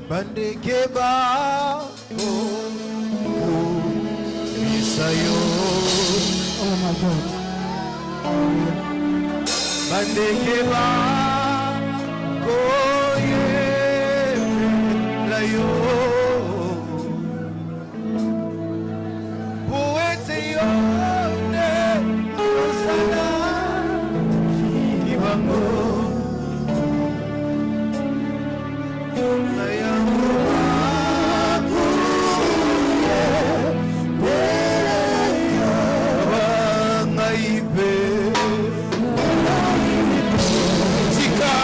Bandekeba Misayo. Oh my God. Bandekeba Koye Layo Poete Yone Osana Kibango Tika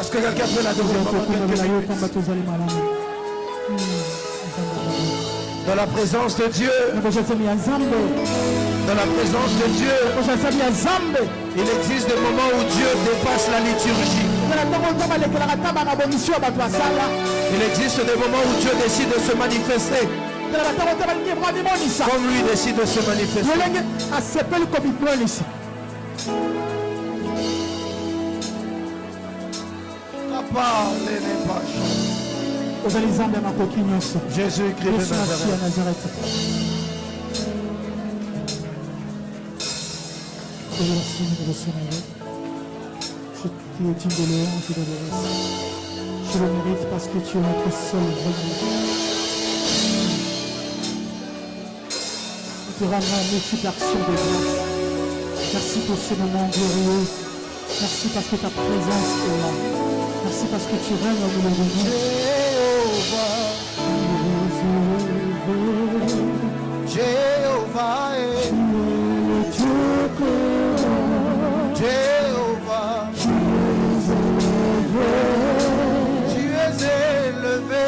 Est-ce que quelqu'un peut l'adorer? Dans la présence de Dieu, dans la présence de Dieu, il existe des moments où Dieu dépasse la liturgie. Il existe des moments où Dieu décide de se manifester. Comme lui décide de se manifester. Jésus-Christ de Nazareth. Je te dis de louange et de l'adoration. Je le mérite parce que tu es notre seul vrai Dieu. Tu te rendras en multiple action de grâce. Merci pour ce moment glorieux. Merci parce que ta présence est là. Merci parce que tu règnes au milieu de nous. Jéhovah est Jéhovah, tu es élevé,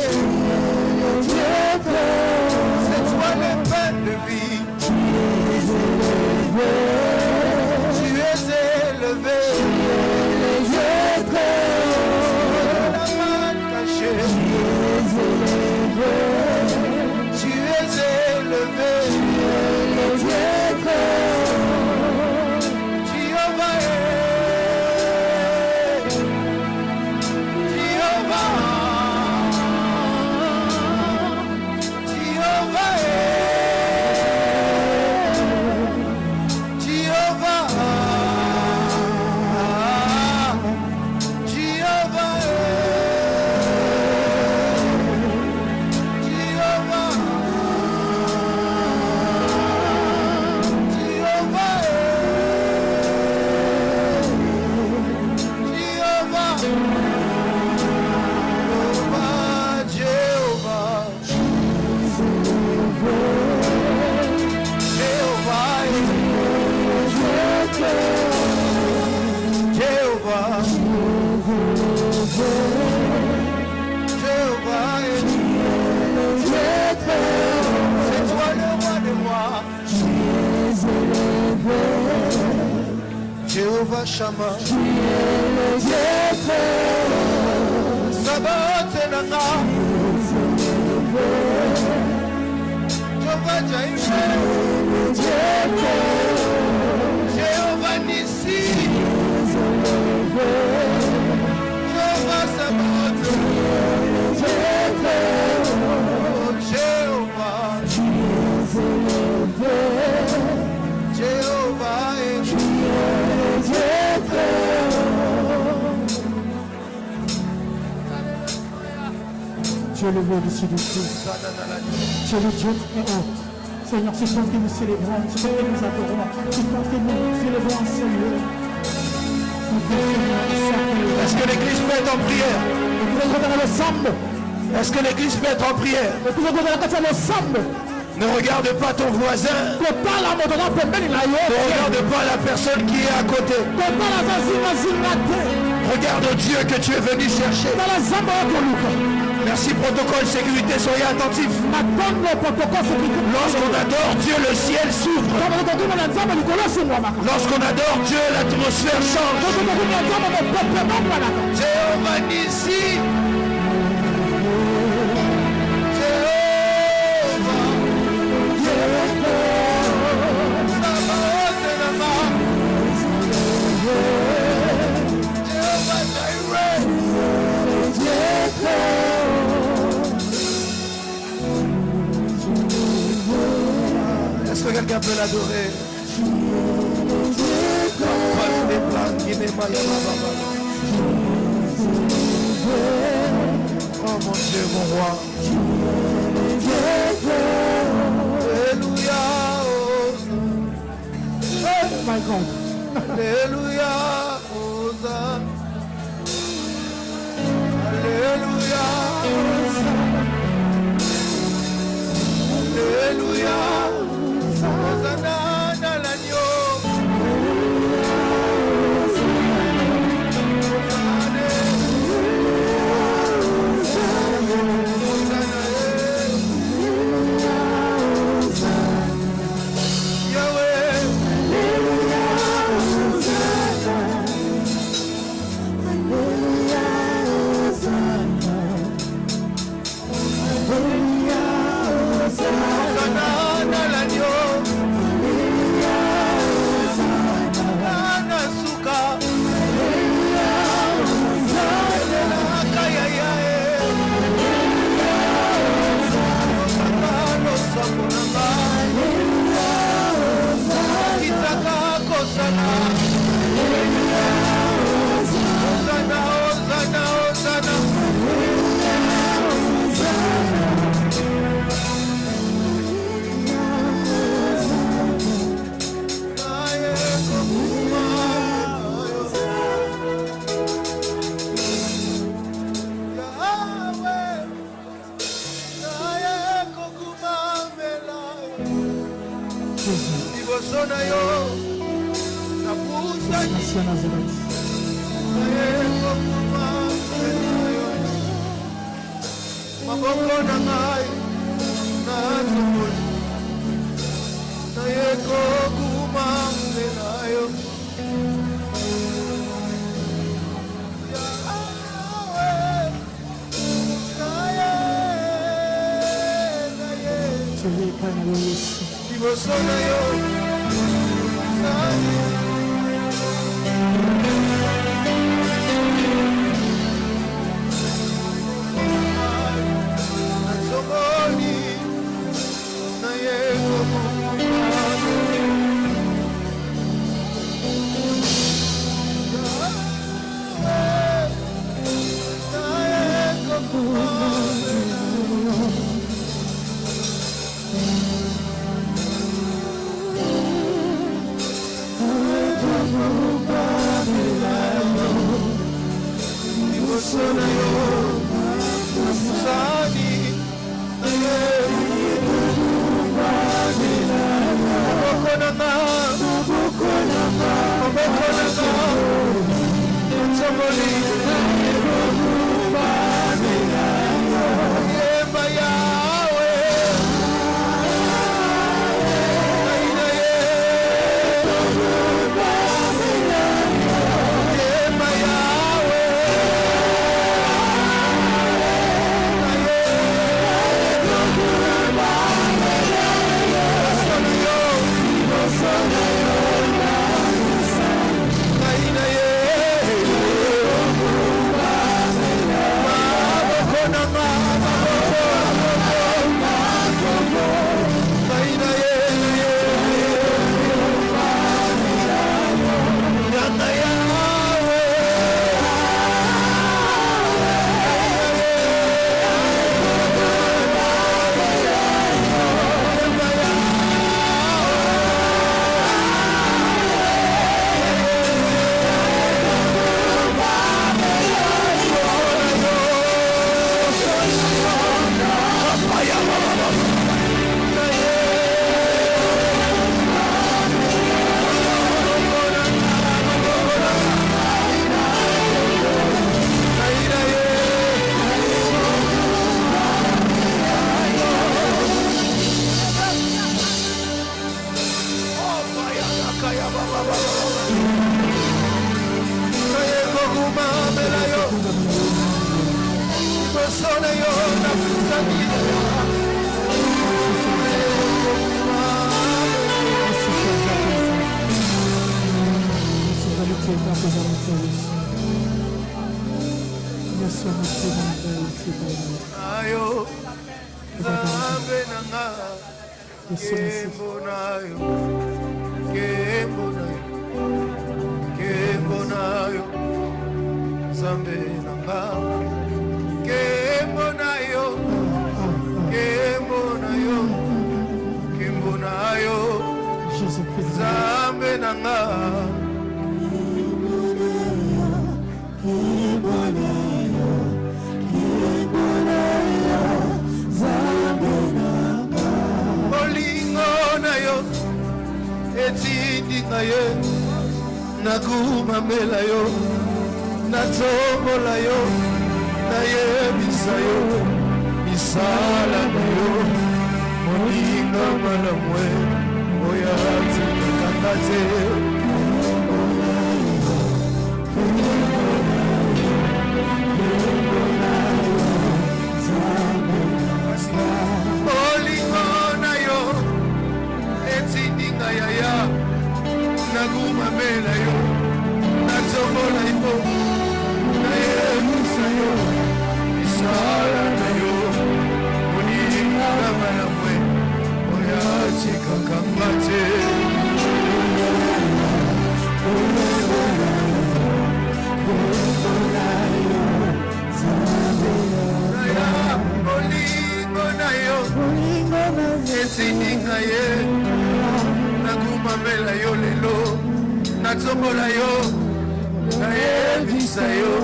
c'est toi le pain de vie, tu es élevé, la main cachée, tu es élevé, Shama. Tu es le Dieu très haut. Sabat Nanga. Jehovah Jireh. Le Dieu très haut. Jehovah Nissi. Jehovah Sabat. Tu es le Dieu très haut. Jehovah. Tu es élevé. Jehovah. Tu es le Dieu très haut. Tu es levé au-dessus de tout. Tu es le Dieu très haut. Seigneur, c'est toi que nous célébrons, c'est toi que nous adorons, c'est toi que nous célébrons, Seigneur. Est-ce que l'église peut être en prière? Ensemble. Est-ce que l'église peut être en prière? Ne regarde pas ton voisin. Ne regarde pas la personne qui est à côté. Regarde Dieu que tu es venu chercher. Merci protocole sécurité, soyez attentifs. Lorsqu'on adore Dieu, le ciel s'ouvre. Lorsqu'on adore Dieu, l'atmosphère change. Jéhovah Nissi. Est-ce que quelqu'un peut l'adorer? Oh mon Dieu, mon roi. Alléluia. Oh my God. Alléluia. Alléluia. Alléluia. Hosanna dans l'agneau. Somebody, na yo na kusani ayo Zambe nanga Kembo nayo Kembo nayo Kembo nayo Zambe nanga Kembo nayo Kembo nayo Kembo nayo Zambe nanga Kembo nayo Kembo nayo Zambe nanga Olingo nayo Etindi nayo Nakumamela yo Natombola yo Nayebisa yo Misala na yo Moninga malamwe Oyati kakandate Olingo na yo Etindinga yaya Nagumamela yo Natombola yo Nayebisa yo Misala na yo Moninga malamwe Oyati kakandate Etindinga ye Nagumamela yo lelo Natombola yo Nayebisa yo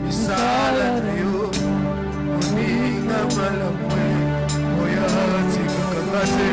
Misala na yo Moninga malamwe Oyati kakandate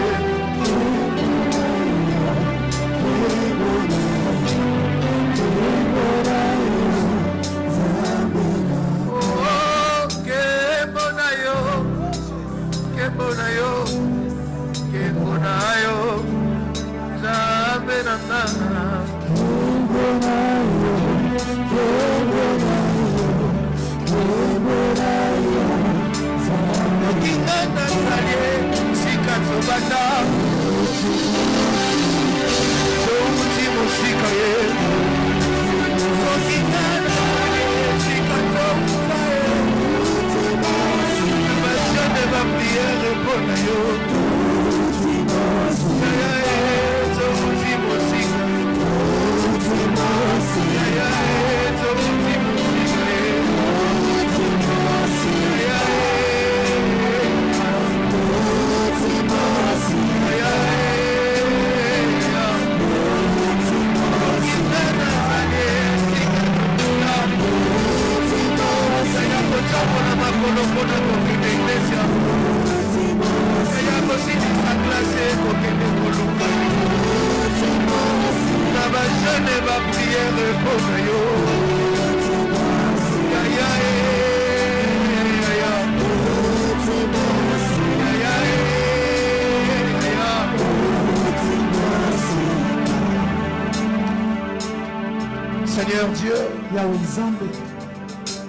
Seigneur Dieu,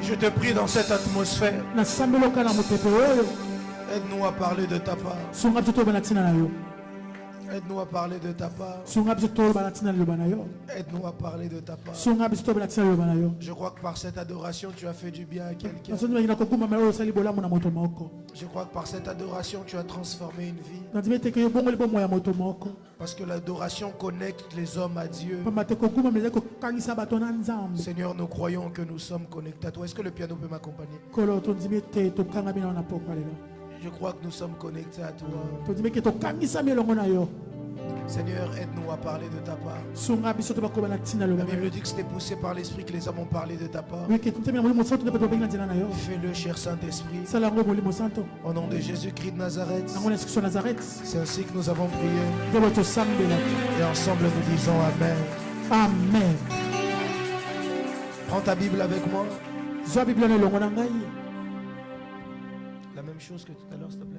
je te prie dans cette atmosphère, aide-nous à parler de ta part. Aide-nous à parler de ta part. Aide-nous à parler de ta part. Je crois que par cette adoration, tu as fait du bien à quelqu'un. Je crois que par cette adoration, tu as transformé une vie. Parce que l'adoration connecte les hommes à Dieu. Seigneur, nous croyons que nous sommes connectés à toi. Est-ce que le piano peut m'accompagner? Je crois que nous sommes connectés à toi. Seigneur, aide-nous à parler de ta part. La Bible dit que c'était poussé par l'Esprit que les hommes ont parlé de ta part. Fais-le, cher Saint-Esprit. Au nom de Jésus-Christ de Nazareth. C'est ainsi que nous avons prié. Et ensemble nous disons Amen. Amen. Prends ta Bible avec moi. La même chose que tout à l'heure, s'il te plaît.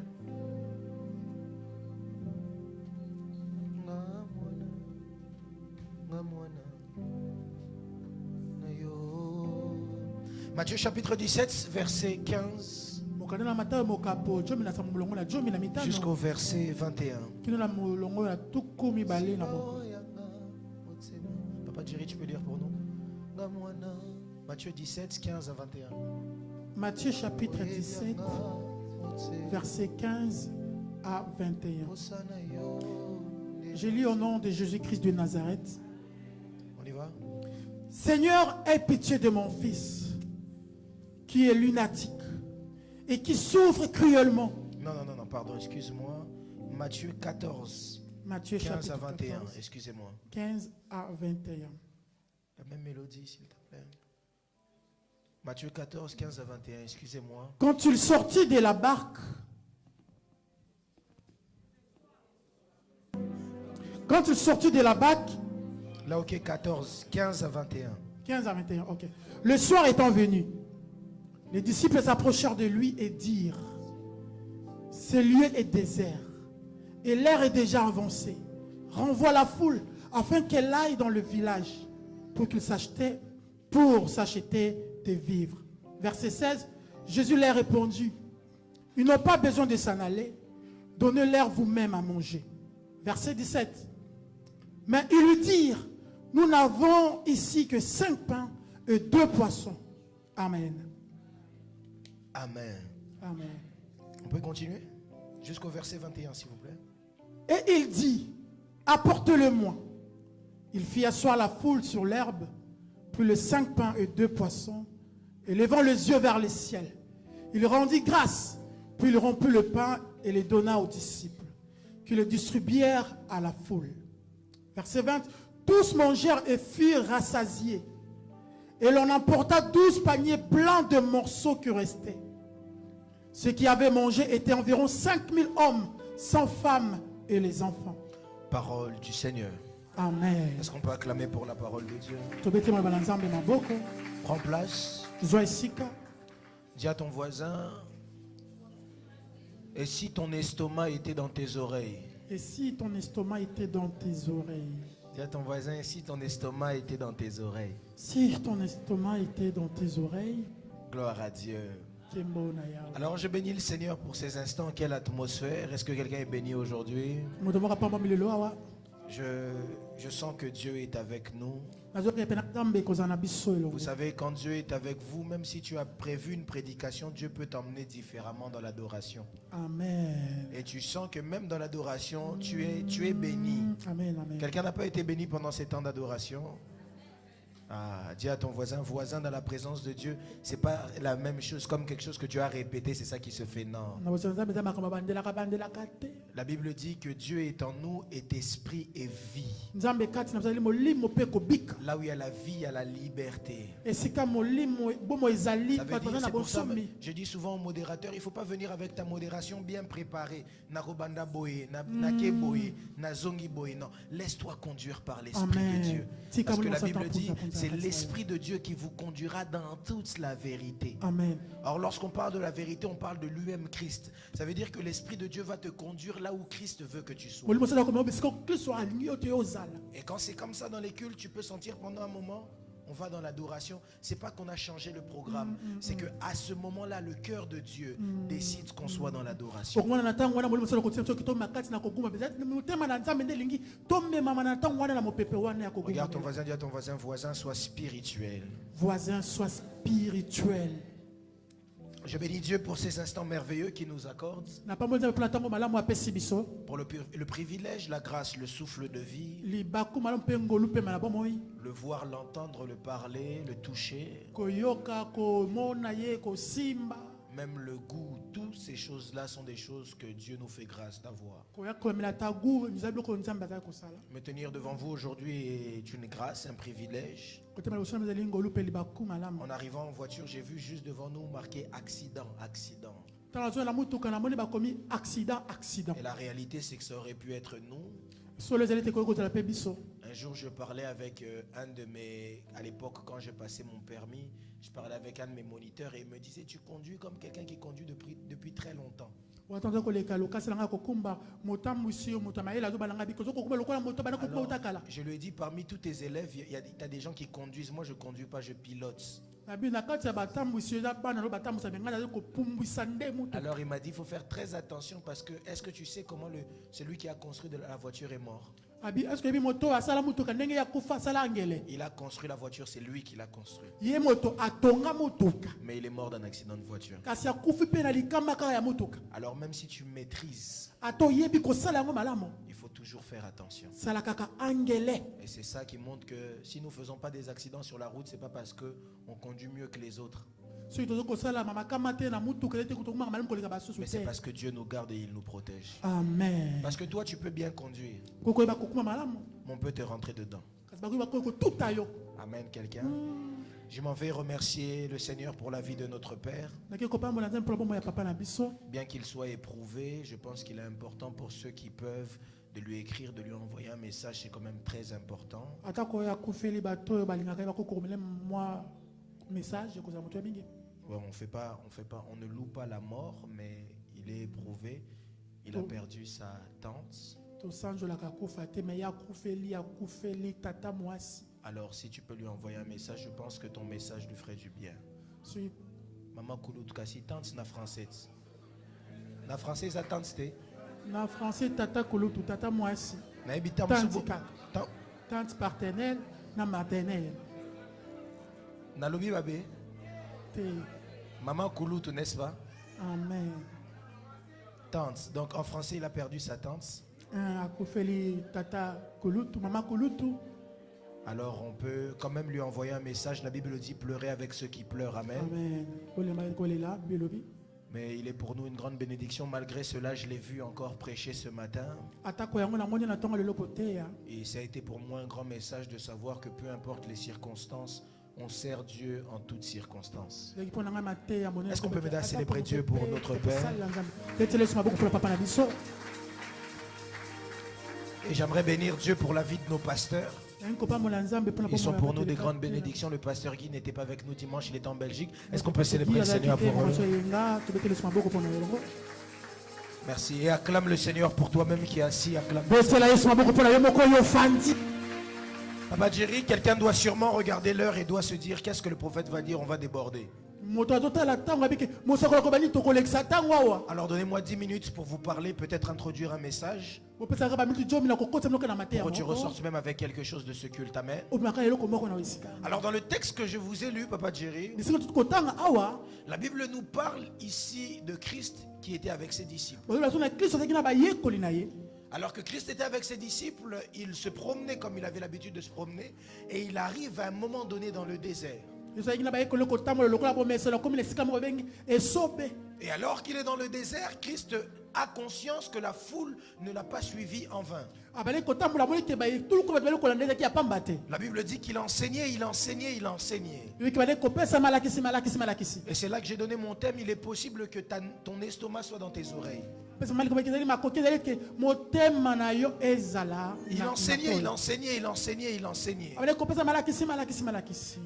Matthieu chapitre 17, verset 15 jusqu'au verset 21. Papa Jerry, tu peux lire pour nous? Matthieu 17, 15 à 21. Matthieu chapitre 17, verset 15 à 21. Je lis au nom de Jésus-Christ de Nazareth. On y va? Seigneur, aie pitié de mon fils, qui est lunatique et qui souffre cruellement. Non, pardon, excuse-moi. Matthieu 14, Matthieu 15 à chapitre 21, 14, excusez-moi. 15 à 21. La même mélodie, s'il te plaît. Matthieu 14, 15 à 21, excusez-moi. Quand il sortit de la barque, Là, ok, 14, 15 à 21. 15 à 21, ok. Le soir étant venu, les disciples s'approchèrent de lui et dirent, ce lieu est désert et l'air est déjà avancé. Renvoie la foule afin qu'elle aille dans le village pour s'acheter des vivres. Verset 16, Jésus leur répondit, ils n'ont pas besoin de s'en aller, donnez-leur vous-même à manger. Verset 17, mais ils lui dirent, nous n'avons ici que 5 pains et 2 poissons. Amen. Amen. Amen. On peut continuer? Jusqu'au verset 21, s'il vous plaît. Et il dit, apporte-le-moi. Il fit asseoir la foule sur l'herbe, prit les 5 pains et 2 poissons, et levant les yeux vers le ciel, il rendit grâce, puis il rompit le pain et le donna aux disciples, qui le distribuèrent à la foule. Verset 20, tous mangèrent et furent rassasiés, et l'on emporta 12 paniers pleins de morceaux qui restaient. Ceux qui avaient mangé étaient environ 5000 hommes, sans femmes et les enfants. Parole du Seigneur. Amen. Est-ce qu'on peut acclamer pour la parole de Dieu? Prends place. Dis à ton voisin, et si ton estomac était dans tes oreilles? Et si ton estomac était dans tes oreilles? Dis à ton voisin, et si ton estomac était dans tes oreilles? Si ton estomac était dans tes oreilles. Gloire à Dieu. Alors je bénis le Seigneur pour ces instants. Quelle atmosphère? Est-ce que quelqu'un est béni aujourd'hui? Je sens que Dieu est avec nous. Vous savez, quand Dieu est avec vous, même si tu as prévu une prédication, Dieu peut t'emmener différemment dans l'adoration. Amen. Et tu sens que même dans l'adoration, tu es béni. Amen, amen. Quelqu'un n'a pas été béni pendant ces temps d'adoration? Dis à ton voisin, dans la présence de Dieu, c'est pas la même chose comme quelque chose que tu as répété, c'est ça qui se fait, non. La Bible dit que Dieu est en nous, est esprit et vie. Là où il y a la vie, il y a la liberté. Ça veut dire, c'est pour ça, je dis souvent aux modérateurs, il ne faut pas venir avec ta modération bien préparée. Narobanda boye, nake boye, nazongi boye. Non, laisse-toi conduire par l'esprit de Dieu. Parce que la Bible dit, c'est l'Esprit de Dieu qui vous conduira dans toute la vérité. Amen. Alors lorsqu'on parle de la vérité, on parle de lui-même Christ. Ça veut dire que l'Esprit de Dieu va te conduire là où Christ veut que tu sois. Et quand c'est comme ça dans les cultes, tu peux sentir pendant un moment, on va dans l'adoration. C'est pas qu'on a changé le programme, c'est que à ce moment-là, le cœur de Dieu décide qu'on soit dans l'adoration. Regarde ton voisin, dis à ton voisin, voisin, sois spirituel. Voisin, sois spirituel. Je bénis Dieu pour ces instants merveilleux qu'il nous accorde. Pour le privilège, la grâce, le souffle de vie. Le voir, l'entendre, le parler, le toucher. Même le goût, toutes ces choses-là sont des choses que Dieu nous fait grâce d'avoir. Me tenir devant vous aujourd'hui est une grâce, un privilège. En arrivant en voiture, j'ai vu juste devant nous marqué accident, accident. Et la réalité, c'est que ça aurait pu être nous. Un jour, je parlais avec un de mes... À l'époque, quand je passais mon permis, je parlais avec un de mes moniteurs et il me disait, tu conduis comme quelqu'un qui conduit depuis très longtemps. Alors, je lui ai dit, parmi tous tes élèves, il y a des gens qui conduisent. Moi, je ne conduis pas, je pilote. Alors il m'a dit, il faut faire très attention parce que est-ce que tu sais comment celui qui a construit la voiture est mort? Il a construit la voiture, c'est lui qui l'a construit. Mais il est mort d'un accident de voiture. Alors même si tu maîtrises, il faut toujours faire attention. Et c'est ça qui montre que si nous ne faisons pas des accidents sur la route, ce n'est pas parce qu'on conduit mieux que les autres. Mais c'est parce que Dieu nous garde et il nous protège. Amen. Parce que toi tu peux bien conduire, mais on peut te rentrer dedans. Amen, quelqu'un. Je m'en vais remercier le Seigneur pour la vie de notre Père. Bien qu'il soit éprouvé, je pense qu'il est important pour ceux qui peuvent de lui écrire, de lui envoyer un message. C'est quand même très important. Ouais, on ne loue pas la mort, mais il est éprouvé. Il a perdu sa tante. Alors si tu peux lui envoyer un message, je pense que ton message lui ferait du bien. Maman Koulout kasi tante na français. Na français ça tante c'était. Na français tata Koulout tata moisi. Na ebitam tante partenaire na maternelle. Na lobi babé. Maman Koulout, n'est-ce pas? Amen. Tante. Donc en français, il a perdu sa tante. Alors on peut quand même lui envoyer un message. La Bible dit pleurer avec ceux qui pleurent. Amen. Amen. Mais il est pour nous une grande bénédiction. Malgré cela, je l'ai vu encore prêcher ce matin. Et ça a été pour moi un grand message de savoir que peu importe les circonstances, on sert Dieu en toutes circonstances. Est-ce qu'on peut m'aider à célébrer Dieu pour notre Père? Et j'aimerais bénir Dieu pour la vie de nos pasteurs. Ils sont pour nous des grandes bénédictions. Le pasteur Guy n'était pas avec nous dimanche, il est en Belgique. Est-ce qu'on peut célébrer le Seigneur pour eux? Merci. Et acclame le Seigneur pour toi-même qui est assis. Acclame. Papa Jerry, quelqu'un doit sûrement regarder l'heure et doit se dire qu'est-ce que le prophète va dire, on va déborder. Alors donnez-moi 10 minutes pour vous parler, peut-être introduire un message. Pour que tu ressortes même avec quelque chose de ce culte. Amen. Alors dans le texte que je vous ai lu, Papa Jerry, la Bible nous parle ici de Christ qui était avec ses disciples. Alors que Christ était avec ses disciples, il se promenait comme il avait l'habitude de se promener. Et il arrive à un moment donné dans le désert. Et alors qu'il est dans le désert, Christ a conscience que la foule ne l'a pas suivi en vain. La Bible dit qu'il enseignait, il enseignait, il enseignait. Et c'est là que j'ai donné mon thème. Il est possible que ton estomac soit dans tes oreilles. Il enseignait, il enseignait, il enseignait, il enseignait.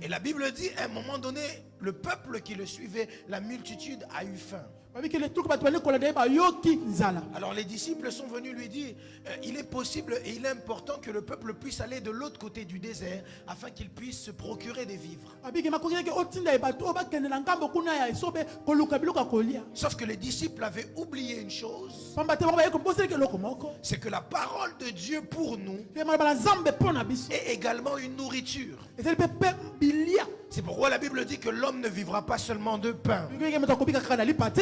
Et la Bible dit, à un moment donné, le peuple qui le suivait, la multitude a eu faim. Alors les disciples sont venus lui dire, il est possible et il est important que le peuple puisse aller de l'autre côté du désert afin qu'il puisse se procurer des vivres. Sauf que les disciples avaient oublié une chose, c'est que la parole de Dieu pour nous est également une nourriture. C'est pourquoi la Bible dit que l'homme ne vivra pas seulement de pain,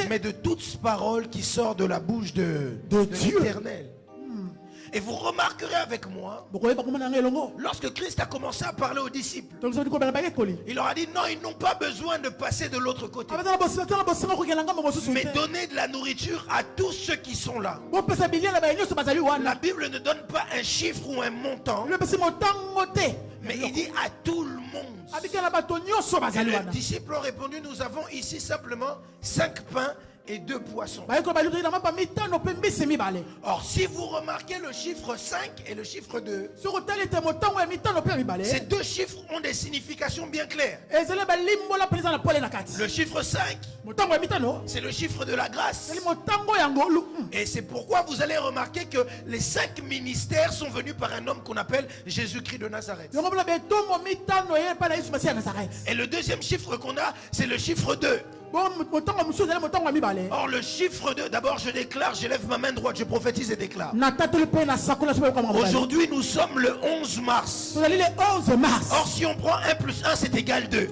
mais de toute parole qui sort de la bouche de l'Éternel. Et vous remarquerez avec moi, lorsque Christ a commencé à parler aux disciples, il leur a dit non, ils n'ont pas besoin de passer de l'autre côté, mais donner de la nourriture à tous ceux qui sont là. La Bible ne donne pas un chiffre ou un montant, mais il dit à tout le monde. Et les disciples ont répondu, nous avons ici simplement 5 pains et 2 poissons. Or, si vous remarquez le chiffre 5 et le chiffre 2, ces deux chiffres ont des significations bien claires. Le chiffre 5, c'est le chiffre de la grâce. Et c'est pourquoi vous allez remarquer que les 5 ministères sont venus par un homme qu'on appelle Jésus-Christ de Nazareth. Et le deuxième chiffre qu'on a, c'est le chiffre 2. Or le chiffre 2, d'abord je déclare, je lève ma main droite, je prophétise et déclare. Aujourd'hui nous sommes le 11 mars. Or si on prend 1 plus 1 c'est égal 2.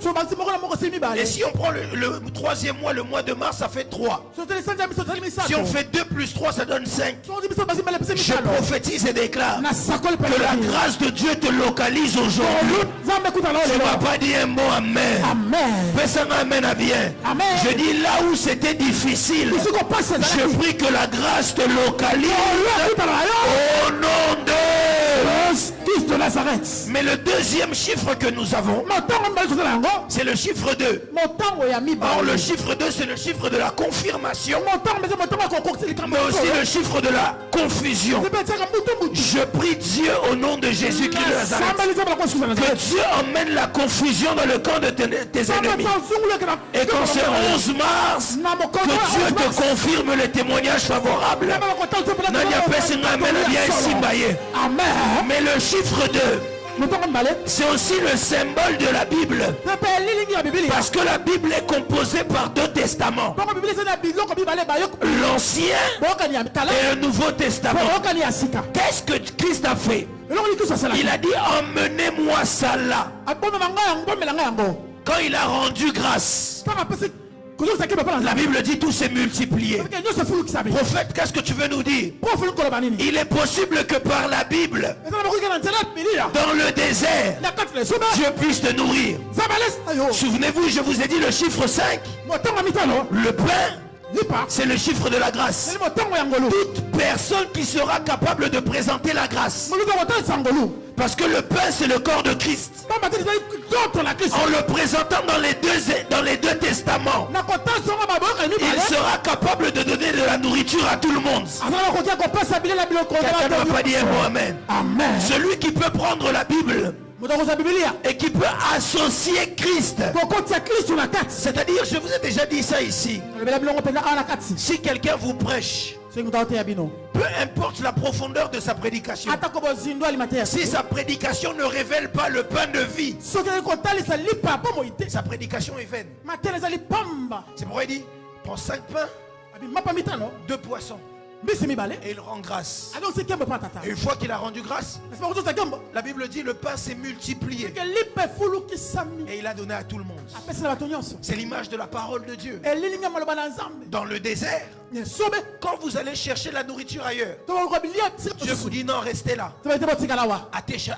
Et si on prend le troisième mois, le mois de mars, ça fait 3. Si on fait 2 plus 3 ça donne 5. Je prophétise et déclare que la grâce de Dieu te localise aujourd'hui. Tu ne vas pas dire un mot amen. Fais un amen à bien. Je dis là où c'était difficile, je prie que la grâce te localise au nom de Christ de Nazareth. Mais le deuxième chiffre que nous avons, c'est le chiffre 2. Or le chiffre 2 c'est le chiffre de la confirmation, mais aussi le chiffre de la confusion. Je prie Dieu au nom de Jésus-Christ de Nazareth que Dieu emmène la confusion dans le camp de tes ennemis. Et quand c'est 11 mars, que Dieu te confirme les témoignages favorables. Mais le chiffre 2, c'est aussi le symbole de la Bible. Parce que la Bible est composée par 2 testaments. L'Ancien et le Nouveau Testament. Qu'est-ce que Christ a fait? Il a dit emmenez-moi ça là. Quand il a rendu grâce, la Bible dit tout s'est multiplié. Prophète, qu'est-ce que tu veux nous dire? Il est possible que par la Bible, dans le désert, Dieu puisse te nourrir. Souvenez-vous, je vous ai dit le chiffre 5. Le pain, c'est le chiffre de la grâce. Toute personne qui sera capable de présenter la grâce. Parce que le pain c'est le corps de Christ. En le présentant dans les deux testaments, il sera capable de donner de la nourriture à tout le monde. Quelqu'un ne va pas dire un mot amen. Celui qui peut prendre la Bible et qui peut associer Christ, c'est-à-dire, je vous ai déjà dit ça ici, si quelqu'un vous prêche, peu importe la profondeur de sa prédication, si sa prédication ne révèle pas le pain de vie, sa prédication est vaine. C'est pourquoi il dit prends 5 pains, 2 poissons, et il rend grâce. Et une fois qu'il a rendu grâce, la Bible dit le pain s'est multiplié et il a donné à tout le monde. C'est l'image de la parole de Dieu. Dans le désert, quand vous allez chercher la nourriture ailleurs, je vous dis non, restez là.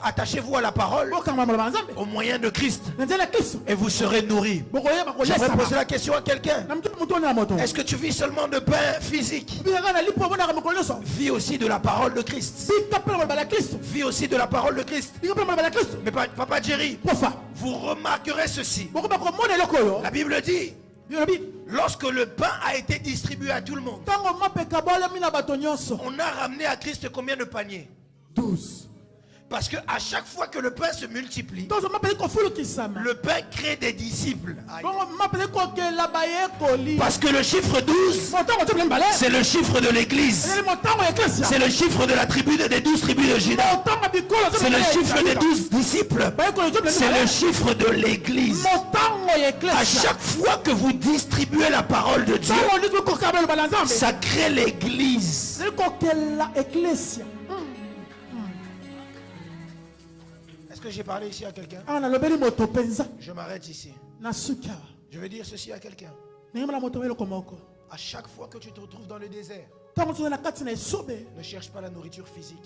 Attachez-vous à la parole au moyen de Christ et vous serez nourris. J'aimerais poser la question à quelqu'un. Est-ce que tu vis seulement de pain physique? Vis aussi de la parole de Christ. Vis aussi de la parole de Christ. Mais Papa Jerry, vous remarquerez ceci. La Bible dit, lorsque le pain a été distribué à tout le monde, on a ramené à Christ combien de paniers? 12. Parce que à chaque fois que le pain se multiplie, le pain crée des disciples. Parce que le chiffre 12, c'est le chiffre de l'église. C'est le chiffre de la tribu des 12 tribus de Juda. C'est le chiffre des 12 disciples. C'est le chiffre de l'église. À chaque fois que vous distribuez la parole de Dieu, ça crée l'église. Que j'ai parlé ici à quelqu'un? Je m'arrête ici. Je vais dire ceci à quelqu'un. À chaque fois que tu te retrouves dans le désert, ne cherche pas la nourriture physique.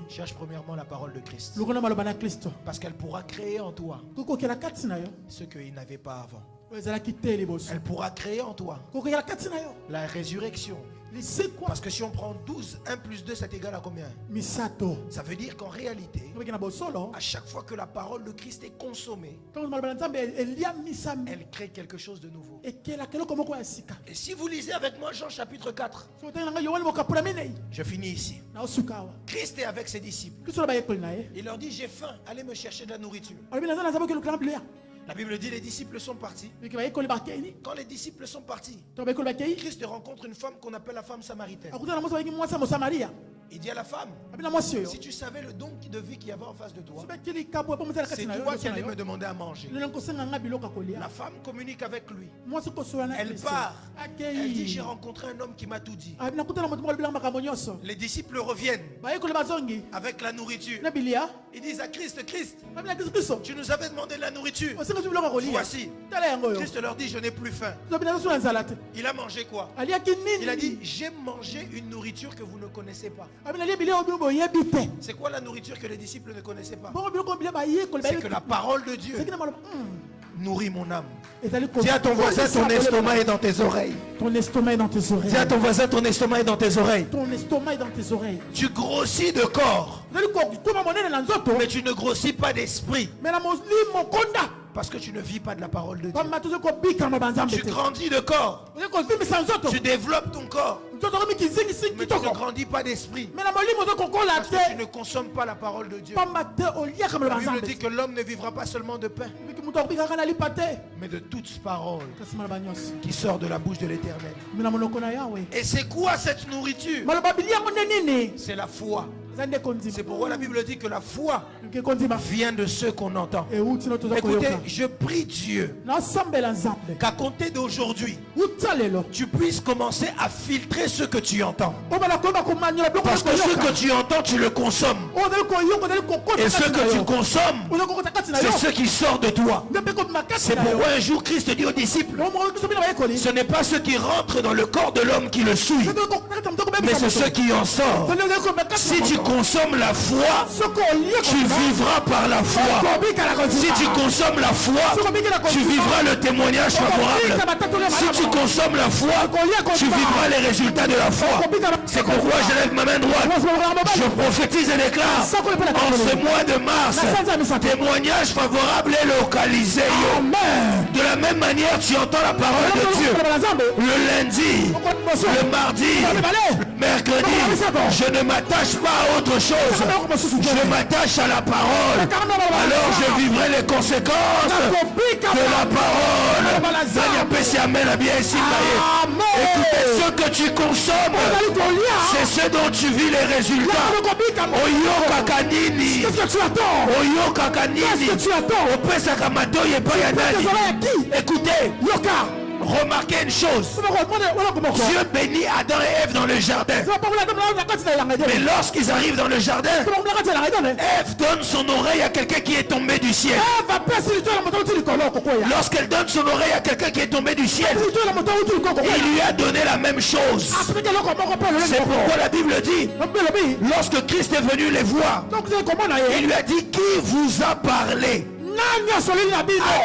Cherche premièrement la parole de Christ. Parce qu'elle pourra créer en toi ce qu'il n'avait pas avant. Elle pourra créer en toi la résurrection. Parce que si on prend 12, 1 plus 2, c'est égal à combien? Ça veut dire qu'en réalité, à chaque fois que la parole de Christ est consommée, elle crée quelque chose de nouveau. Et si vous lisez avec moi Jean chapitre 4, je finis ici. Christ est avec ses disciples. Il leur dit, j'ai faim, allez me chercher de la nourriture. La Bible dit les disciples sont partis. Quand les disciples sont partis, Christ rencontre une femme qu'on appelle la femme samaritaine. Il dit à la femme, si tu savais le don de vie qu'il y avait en face de toi, c'est toi qui allais me demander à manger. La femme communique avec lui. Elle part. Elle dit, j'ai rencontré un homme qui m'a tout dit. Les disciples reviennent avec la nourriture. Ils disent à Christ, Christ, tu nous avais demandé de la nourriture. Voici. Christ leur dit, je n'ai plus faim. Il a mangé quoi? Il a dit, j'ai mangé une nourriture que vous ne connaissez pas. C'est quoi la nourriture que les disciples ne connaissaient pas? C'est que la parole de Dieu nourrit mon âme. Dis à ton voisin, ton estomac est dans tes oreilles. Ton estomac est dans tes oreilles. Dis à ton voisin, ton estomac est dans tes oreilles. Ton estomac est dans tes oreilles. Tu grossis de corps, mais tu ne grossis pas d'esprit. Parce que tu ne vis pas de la parole de Dieu. Tu grandis de corps. Tu développes ton corps. Mais tu ne grandis pas d'esprit. Parce que tu ne consommes pas la parole de Dieu. La Bible dit que l'homme ne vivra pas seulement de pain, mais de toute parole qui sort de la bouche de l'Éternel. Et c'est quoi cette nourriture? C'est la foi. C'est pourquoi la Bible dit que la foi vient de ce qu'on entend. Écoutez, je prie Dieu qu'à compter d'aujourd'hui, tu puisses commencer à filtrer ce que tu entends. Parce que ce que tu entends, tu le consommes. Et ce que tu consommes, c'est ce qui sort de toi. C'est pourquoi un jour Christ dit aux disciples, ce n'est pas ce qui rentre dans le corps de l'homme qui le suit, mais c'est ce qui en sort. Si tu consommes la foi, tu vivras par la foi. Si tu consommes la foi, tu vivras le témoignage favorable. Si tu consommes la foi, tu vivras les résultats de la foi. C'est pourquoi je lève ma main droite. Je prophétise et déclare en ce mois de mars, témoignage favorable et localisé. De la même manière, tu entends la parole de Dieu le lundi, le mardi, le mercredi. Je ne m'attache pas à autre chose. Je m'attache à la parole. Alors je vivrai les conséquences de la parole. Écoutez, ce que tu consommes, c'est ce dont tu vis les résultats. Oyo kakanini. Oyo kakanini. Opesa kamato yepa ya nani. Écoutez, remarquez une chose. Dieu bénit Adam et Ève dans le jardin. Mais lorsqu'ils arrivent dans le jardin, Ève donne son oreille à quelqu'un qui est tombé du ciel. Lorsqu'elle donne son oreille à quelqu'un qui est tombé du ciel, il lui a donné la même chose. C'est pourquoi la Bible dit, lorsque Christ est venu les voir, il lui a dit, qui vous a parlé? À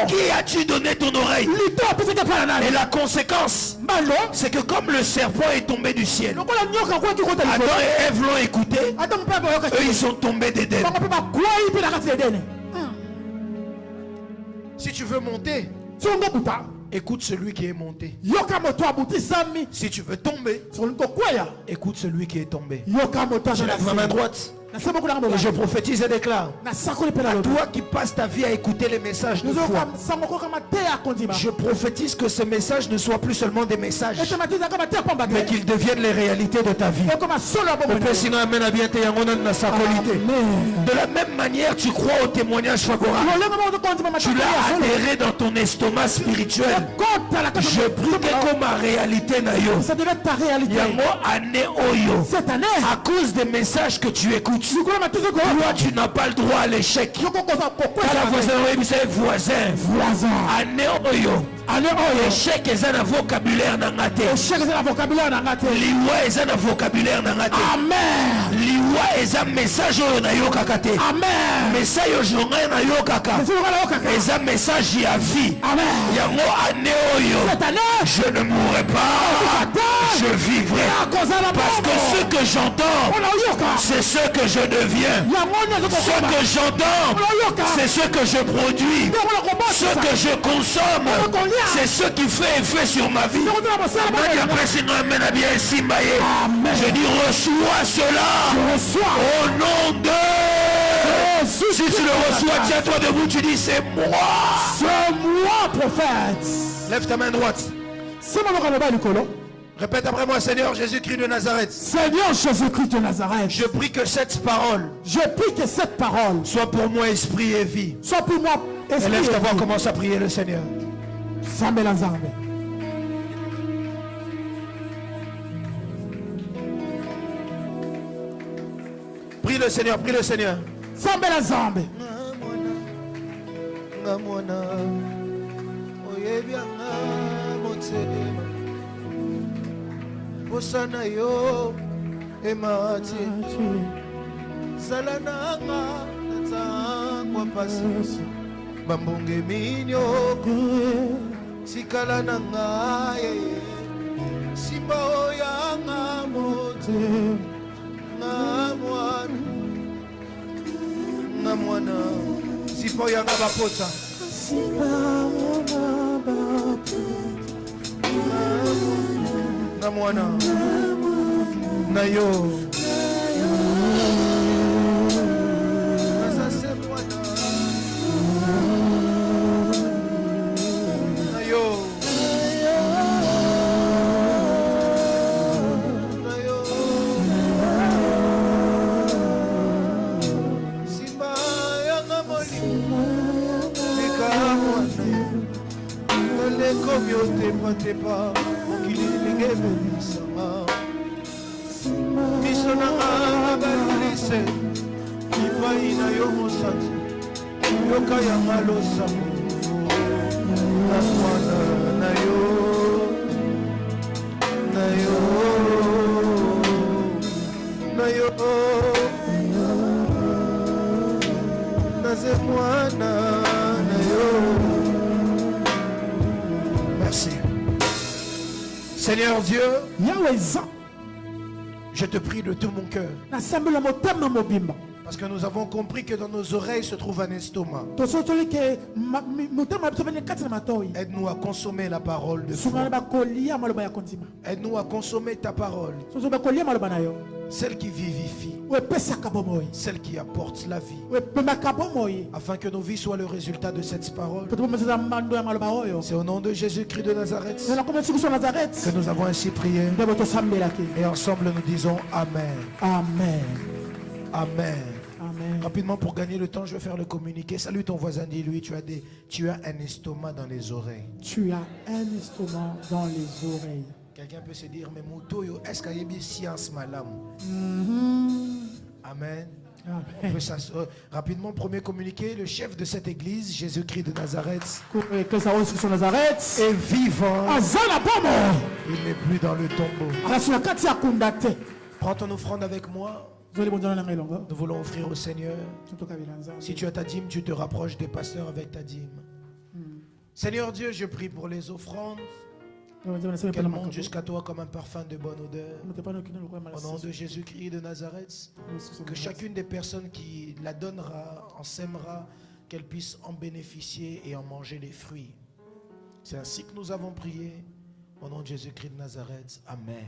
qui as-tu donné ton oreille? Et la conséquence, c'est que comme le serpent est tombé du ciel, Adam et Ève l'ont écouté, eux ils sont tombés d'Éden. Si tu veux monter, écoute celui qui est monté. Si tu veux tomber, écoute celui qui est tombé. Je lève ma main droite. Et je prophétise et déclare à toi qui passes ta vie à écouter les messages de foi, je prophétise que ces messages ne soient plus seulement des messages, mais qu'ils deviennent les réalités de ta vie. De la même manière, tu crois au témoignage favorable. Tu l'as adhéré dans ton estomac spirituel. Je prie que comme ma réalité cette année, à cause des messages que tu écoutes, toi tu n'as pas le droit à l'échec. Voisin, année Échec est un vocabulaire nangate. Liwa est un vocabulaire nangate. Amen. Liwa est un message na yokakate. Amen. Message jonga na yokaka. Est un message à vie. Amen. Yango ane oyo. Cette année, Je ne mourrai pas. Je vivrai. Parce que ce que j'entends, c'est ce que je deviens. Ce que j'entends, c'est ce que je produis. Ce que je consomme, c'est ce qui fait effet sur ma vie. Je dis reçois cela au nom de... Si tu le reçois, tiens-toi debout, tu dis c'est moi. C'est moi, prophète. Lève ta main droite. Répète après moi, Seigneur Jésus-Christ de Nazareth. Seigneur Jésus-Christ de Nazareth. Je prie que cette parole soit pour moi esprit et vie. Soit pour moi esprit. Et laisse ta voix, commence à prier le Seigneur. Prie le Seigneur, prie le Seigneur. Osana yo emati salananga natangwa pasi bambonge minyo sikala nanga simba oyanga mote na mwana sipa oyanga bapota na mwana na yo nasase mwana na yo na yo simba yanga molimo leka mwana naleko myotepatepa mokili belisanga miso nanga balise kipai na yo mosanzi yoka yanga losango na mwana na yo na yo na yo naze mwana na yo. Merci Seigneur Dieu, je te prie de tout mon cœur. Parce que nous avons compris que dans nos oreilles se trouve un estomac. Aide-nous à consommer la parole de Dieu. Aide-nous à consommer ta parole. Celle qui vivifie. Celle qui apporte la vie. Afin que nos vies soient le résultat de cette parole. C'est au nom de Jésus-Christ de Nazareth que nous avons ainsi prié. Et ensemble nous disons Amen. Amen. Amen. Amen. Rapidement pour gagner le temps, je vais faire le communiqué. Salue ton voisin, dis-lui, tu as un estomac dans les oreilles. Tu as un estomac dans les oreilles. Quelqu'un peut se dire, mais Moutoyo, est-ce qu'il y a une science malam? Amen. On peut rapidement, premier communiqué, le chef de cette église, Jésus-Christ de Nazareth, est vivant. Il n'est plus dans le tombeau. Prends ton offrande avec moi. Nous voulons offrir au Seigneur. Si tu as ta dîme, tu te rapproches des pasteurs avec ta dîme. Seigneur Dieu, je prie pour les offrandes. Qu'elles montent jusqu'à toi comme un parfum de bonne odeur. Au nom de Jésus-Christ de Nazareth, que chacune des personnes qui la donnera, en sèmera, qu'elle puisse en bénéficier et en manger les fruits. C'est ainsi que nous avons prié. Au nom de Jésus-Christ de Nazareth. Amen.